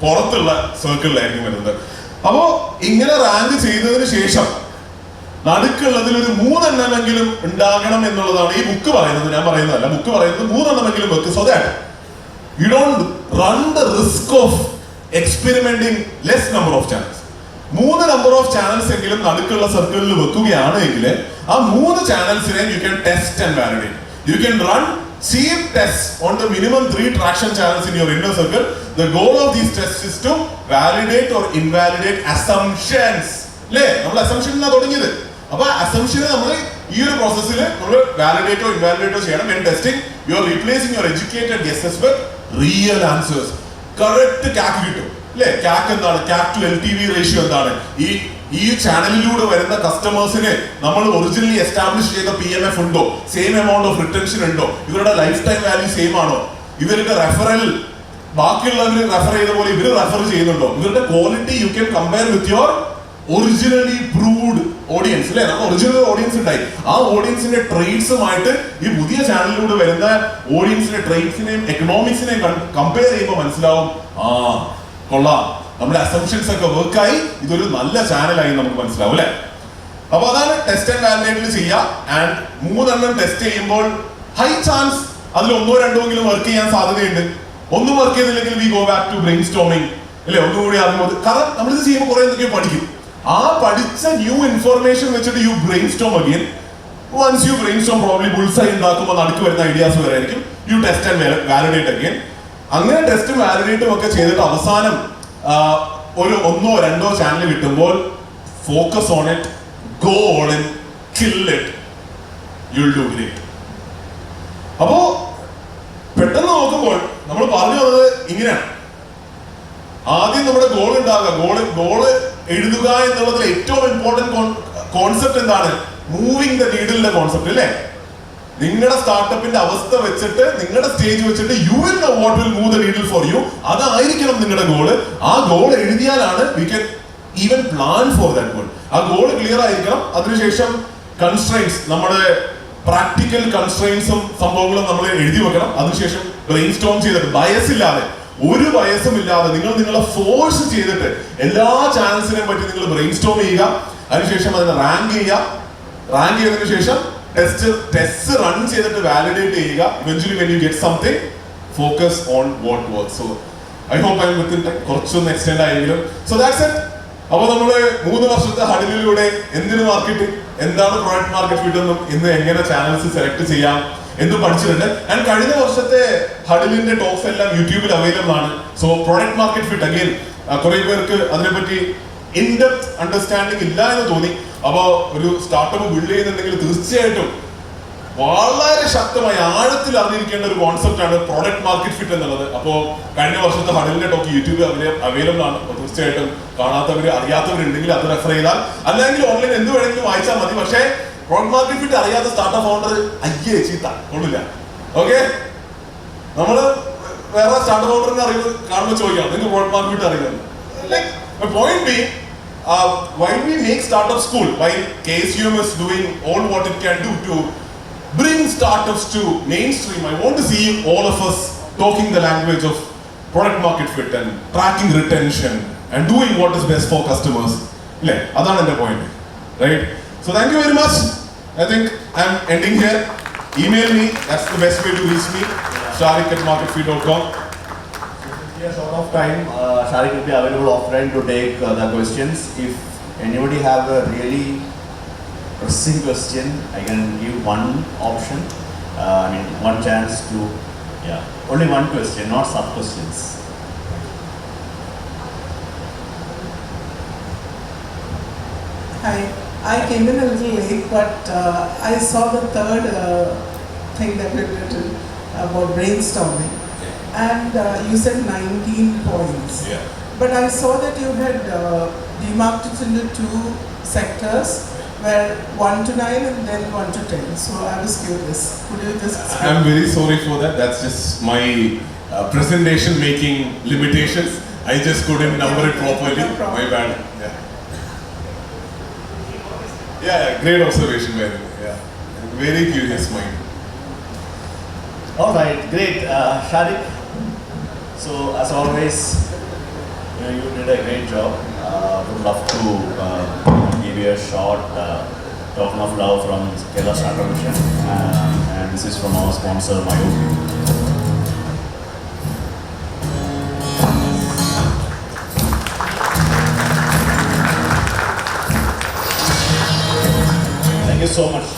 പുറത്തുള്ള സർക്കിളിലായിരിക്കും വരുന്നത്. അപ്പോ ഇങ്ങനെ റാങ്ക് ചെയ്തതിന് ശേഷം നടുക്കുള്ളതിൽ ഒരു 3 എണ്ണമെങ്കിലും ഉണ്ടാകണം എന്നുള്ളതാണ് ഈ ബുക്ക് പറയുന്നത്. ഞാൻ പറയുന്നതല്ല, ബുക്ക് പറയുന്നത് 3 എണ്ണമെങ്കിലും വെക്ക്. So that you don't run the risk of experimenting less number of channels. 3 number of channels എങ്കിലും നടുക്കുള്ള സർക്കിളിൽ വെക്കുകയാണ് എങ്കിൽ ആ 3 ചാനൽസിനെ you can test and validate. You can run cheap tests on the minimum 3 traction channels in your inner circle. The goal of these tests is to validate or invalidate assumptions. അല്ലേ? നമ്മൾ അസംഷനിൽ തുടങ്ങിയത്. അപ്പൊ അസംഷനെ നമ്മൾ ഈ ഒരു പ്രോസസ്സിൽ നമ്മൾ വാലിഡേറ്റോ ഇൻവാലിഡേറ്റോ ചെയ്യണം. In testing, you are replacing your educated guesses with real answers. Correct CAC കിട്ടും, അല്ലെ? CAC എന്താണ്? CAC to LTV റേഷ്യോ എന്താണ്? ഈ ചാനലിലൂടെ വരുന്ന കസ്റ്റമേഴ്സിന് നമ്മൾ ഒറിജിനലി എസ്റ്റാബ്ലിഷ് ചെയ്ത PMF ഉണ്ടോ? സെയിം എമൗണ്ട് ഓഫ് റിട്ടൻഷൻ ഉണ്ടോ? ഇവരുടെ ലൈഫ് ടൈം വാല്യൂ സെയിം ആണോ? ഇവരുടെ റെഫറൽ ബാക്കിയുള്ളവർ റെഫർ ചെയ്ത പോലെ ഇവർ റെഫർ ചെയ്യുന്നുണ്ടോ? ഇവരുടെ quality you can compare with your originally proved audience, അല്ലെ? നമ്മൾ ഒറിജിനൽ ഓഡിയൻസ് ഉണ്ടായി. ആ ഓഡിയൻസിന്റെ ട്രേഡ്സുമായിട്ട് ഈ പുതിയ ചാനലിലൂടെ വരുന്ന ഓഡിയൻസിന്റെ ട്രേഡ്സിനെയും എക്കണോമിക്സിനെയും കമ്പയർ ചെയ്യുമ്പോൾ മനസ്സിലാവും, ആ കൊള്ളാം, നമ്മുടെ അസംഷൻസ് ഒക്കെ വർക്കായി, ഇതൊരു നല്ല ചാനലായി നമുക്ക് മനസ്സിലാവും, അല്ലെ? അപ്പൊ അതാണ് ടെസ്റ്റ് ആൻഡ് വാലിഡേറ്റിൽ ചെയ്യുക. ആൻഡ് 3 എണ്ണം ടെസ്റ്റ് ചെയ്യുമ്പോൾ ഹൈ ചാൻസ് അതിൽ 1-2 വർക്ക് ചെയ്യാൻ സാധ്യതയുണ്ട്. ഒന്നും വർക്ക് ചെയ്തില്ലെങ്കിൽ we go back to brainstorming, അല്ലെ? ഒന്നുകൂടി അറിയുമ്പോൾ, കാരണം നമ്മളിത് ചെയ്യുമ്പോൾ കുറെ എന്തൊക്കെയോ പഠിക്കും. ആ പഠിച്ച ന്യൂ ഇൻഫർമേഷൻ വെച്ചിട്ട് you brainstorm again. Once you brainstorm probably bullseye ഉണ്ടാക്കുമ്പോൾ നടുക്ക് വരുന്ന ഐഡിയാസ് വരെ ആയിരിക്കും. You test and validate again. അങ്ങനെ ടെസ്റ്റും വാലിഡേറ്റും ഒക്കെ ചെയ്തിട്ട് അവസാനം ഒരു 1-2 ചാനൽ കിട്ടുമ്പോൾ focus on it, go on it, kill it, you will do great. അപ്പോ പെട്ടെന്ന് നോക്കുമ്പോൾ നമ്മൾ പറഞ്ഞു വന്നത് ഇങ്ങനെയാണ്. ആദ്യം നമ്മുടെ ഗോൾ ഉണ്ടാകുക, ഗോള് എഴുതുക എന്നുള്ളതിൽ ഏറ്റവും ഇമ്പോർട്ടന്റ് കോൺസെപ്റ്റ് എന്താണ്? മൂവിങ് ദ നീഡിലിന്റെ കോൺസെപ്റ്റ്, അല്ലേ? നിങ്ങളുടെ സ്റ്റാർട്ടപ്പിന്റെ അവസ്ഥ വെച്ചിട്ട്, നിങ്ങളുടെ സ്റ്റേജ് വെച്ചിട്ട് you will know what will move the needle for you. അതായിരിക്കണം നിങ്ങളുടെ ഗോള്. ആ ഗോൾ എഴുതിയാലാണ് we can even plan for that goal. ആ ഗോൾ ക്ലിയർ ആയിരിക്കണം. അതിനുശേഷം കൺസ്ട്രെയിൻസ്, നമ്മുടെ പ്രാക്ടിക്കൽ കൺസ്ട്രെയിൻസും സംഭവങ്ങളും നമ്മൾ എഴുതി വെക്കണം. അതിനുശേഷം ബ്രെയിൻ സ്റ്റോം ചെയ്തിട്ട് ബയസ് ഇല്ലാതെ, ഒരു ബയസും ഇല്ലാതെ നിങ്ങളെ ഫോഴ്സ് ചെയ്തിട്ട് എല്ലാ ചാനൽസിനെയും പറ്റി നിങ്ങൾ ബ്രെയിൻ സ്റ്റോം ചെയ്യുക. അതിനുശേഷം അതിനെ റാങ്ക് ചെയ്യുക. റാങ്ക് ചെയ്തതിനു ശേഷം ടെസ്റ്റ് റൺ ചെയ്തിട്ട് വാലിഡേറ്റ് ചെയ്യുക. Eventually when you get something, focus on what work. So I hope I'm within കുറച്ചൊന്ന് എക്സ്റ്റെൻഡ് ആയെങ്കിലും. So that's it. അപ്പൊ നമ്മള് 3 വർഷത്തെ ഹഡിലിലൂടെ എന്തിന് മാർക്കറ്റിംഗ്, എന്താണ് പ്രൊഡക്റ്റ് മാർക്കറ്റ് ഫിറ്റ് എന്നും ഇന്ന് എങ്ങനെ ചാനൽസ് സെലക്ട് ചെയ്യാം എന്തും പഠിച്ചിട്ടുണ്ട്. ആൻഡ് കഴിഞ്ഞ വർഷത്തെ ഹഡിലിന്റെ ടോക്സ് എല്ലാം യൂട്യൂബിൽ അവൈലബിൾ ആണ്. So product market fit again കുറെ പേർക്ക് അതിനെപ്പറ്റി ഇൻഡെപ്ത് അണ്ടർസ്റ്റാൻഡിങ് ഇല്ല എന്ന് തോന്നി. അപ്പൊ ഒരു സ്റ്റാർട്ടപ്പ് ബിൽഡ് ചെയ്യുന്നുണ്ടെങ്കിൽ തീർച്ചയായിട്ടും വളരെ ശക്തമായി ആഴത്തിൽ അറിഞ്ഞിരിക്കേണ്ട ഒരു കോൺസെപ്റ്റ് ആണ് പ്രൊഡക്റ്റ് മാർക്കറ്റ് ഫിറ്റ് എന്നുള്ളത്. അപ്പോൾ കഴിഞ്ഞ വർഷത്തെ ഹഡിലിന്റെ ടോക്ക് യൂട്യൂബിൽ അവൈലബിൾ ആണ്. അപ്പോൾ തീർച്ചയായിട്ടും കാണാത്തവര് അറിയാത്തവരുണ്ടെങ്കിൽ അത് റെഫർ ചെയ്താൽ, അല്ലെങ്കിൽ ഓൺലൈൻ എന്ത് വേണമെങ്കിലും വായിച്ചാൽ മതി. പക്ഷേ പ്രൊഡക്റ്റ് മാർക്കറ്റ് ഫിറ്റ് അറിയാത്ത സ്റ്റാർട്ടപ്പ് ഫൗണ്ടർ അയ്യേ ചീത്ത കൊള്ളില്ല. ഓക്കെ, നമ്മള് വേറെ സ്റ്റാർട്ടർ ഓർഡറിന് അറിയുന്നത് കാണുമ്പോൾ ചോദിക്കാം നിങ്ങൾക്ക് പ്രോഡക്റ്റ് മാർക്കറ്റ് അറിയാം. Like my point being, why we make startup school? Why KSUM is doing all what it can do to bring startups to mainstream? I want to see all of us talking the language of product market fit and tracking retention and doing what is best for customers. അല്ലേ, അതാണ് എൻ്റെ point, right? So thank you very much. I think I'm ending here. Email me. That's the best way to reach me. Sharik@marketfeed.com. We are short of time. Sharik will be available offline to take the questions. If anybody have a really pressing question, I can give one option. One chance to, only one question, not sub questions. Hi, I came in a little late, but I saw the third thing that you written about brainstorming, and you said 19 points. Yeah. But I saw that you had demarked it into 2 sectors, where 1 to 9 and then 1 to 10. So I was curious. Could you just explain? I'm very sorry for that. That's just my presentation making limitations. I just couldn't number it properly. No problem. My bad. Yeah, great observation, by the way. Yeah, very curious mind. All right, great, Sharik. So as always, you did a great job. Would love to give you a short token of love from Kerala Startup Mission, and this is from our sponsor, Myopi. Thank you so much.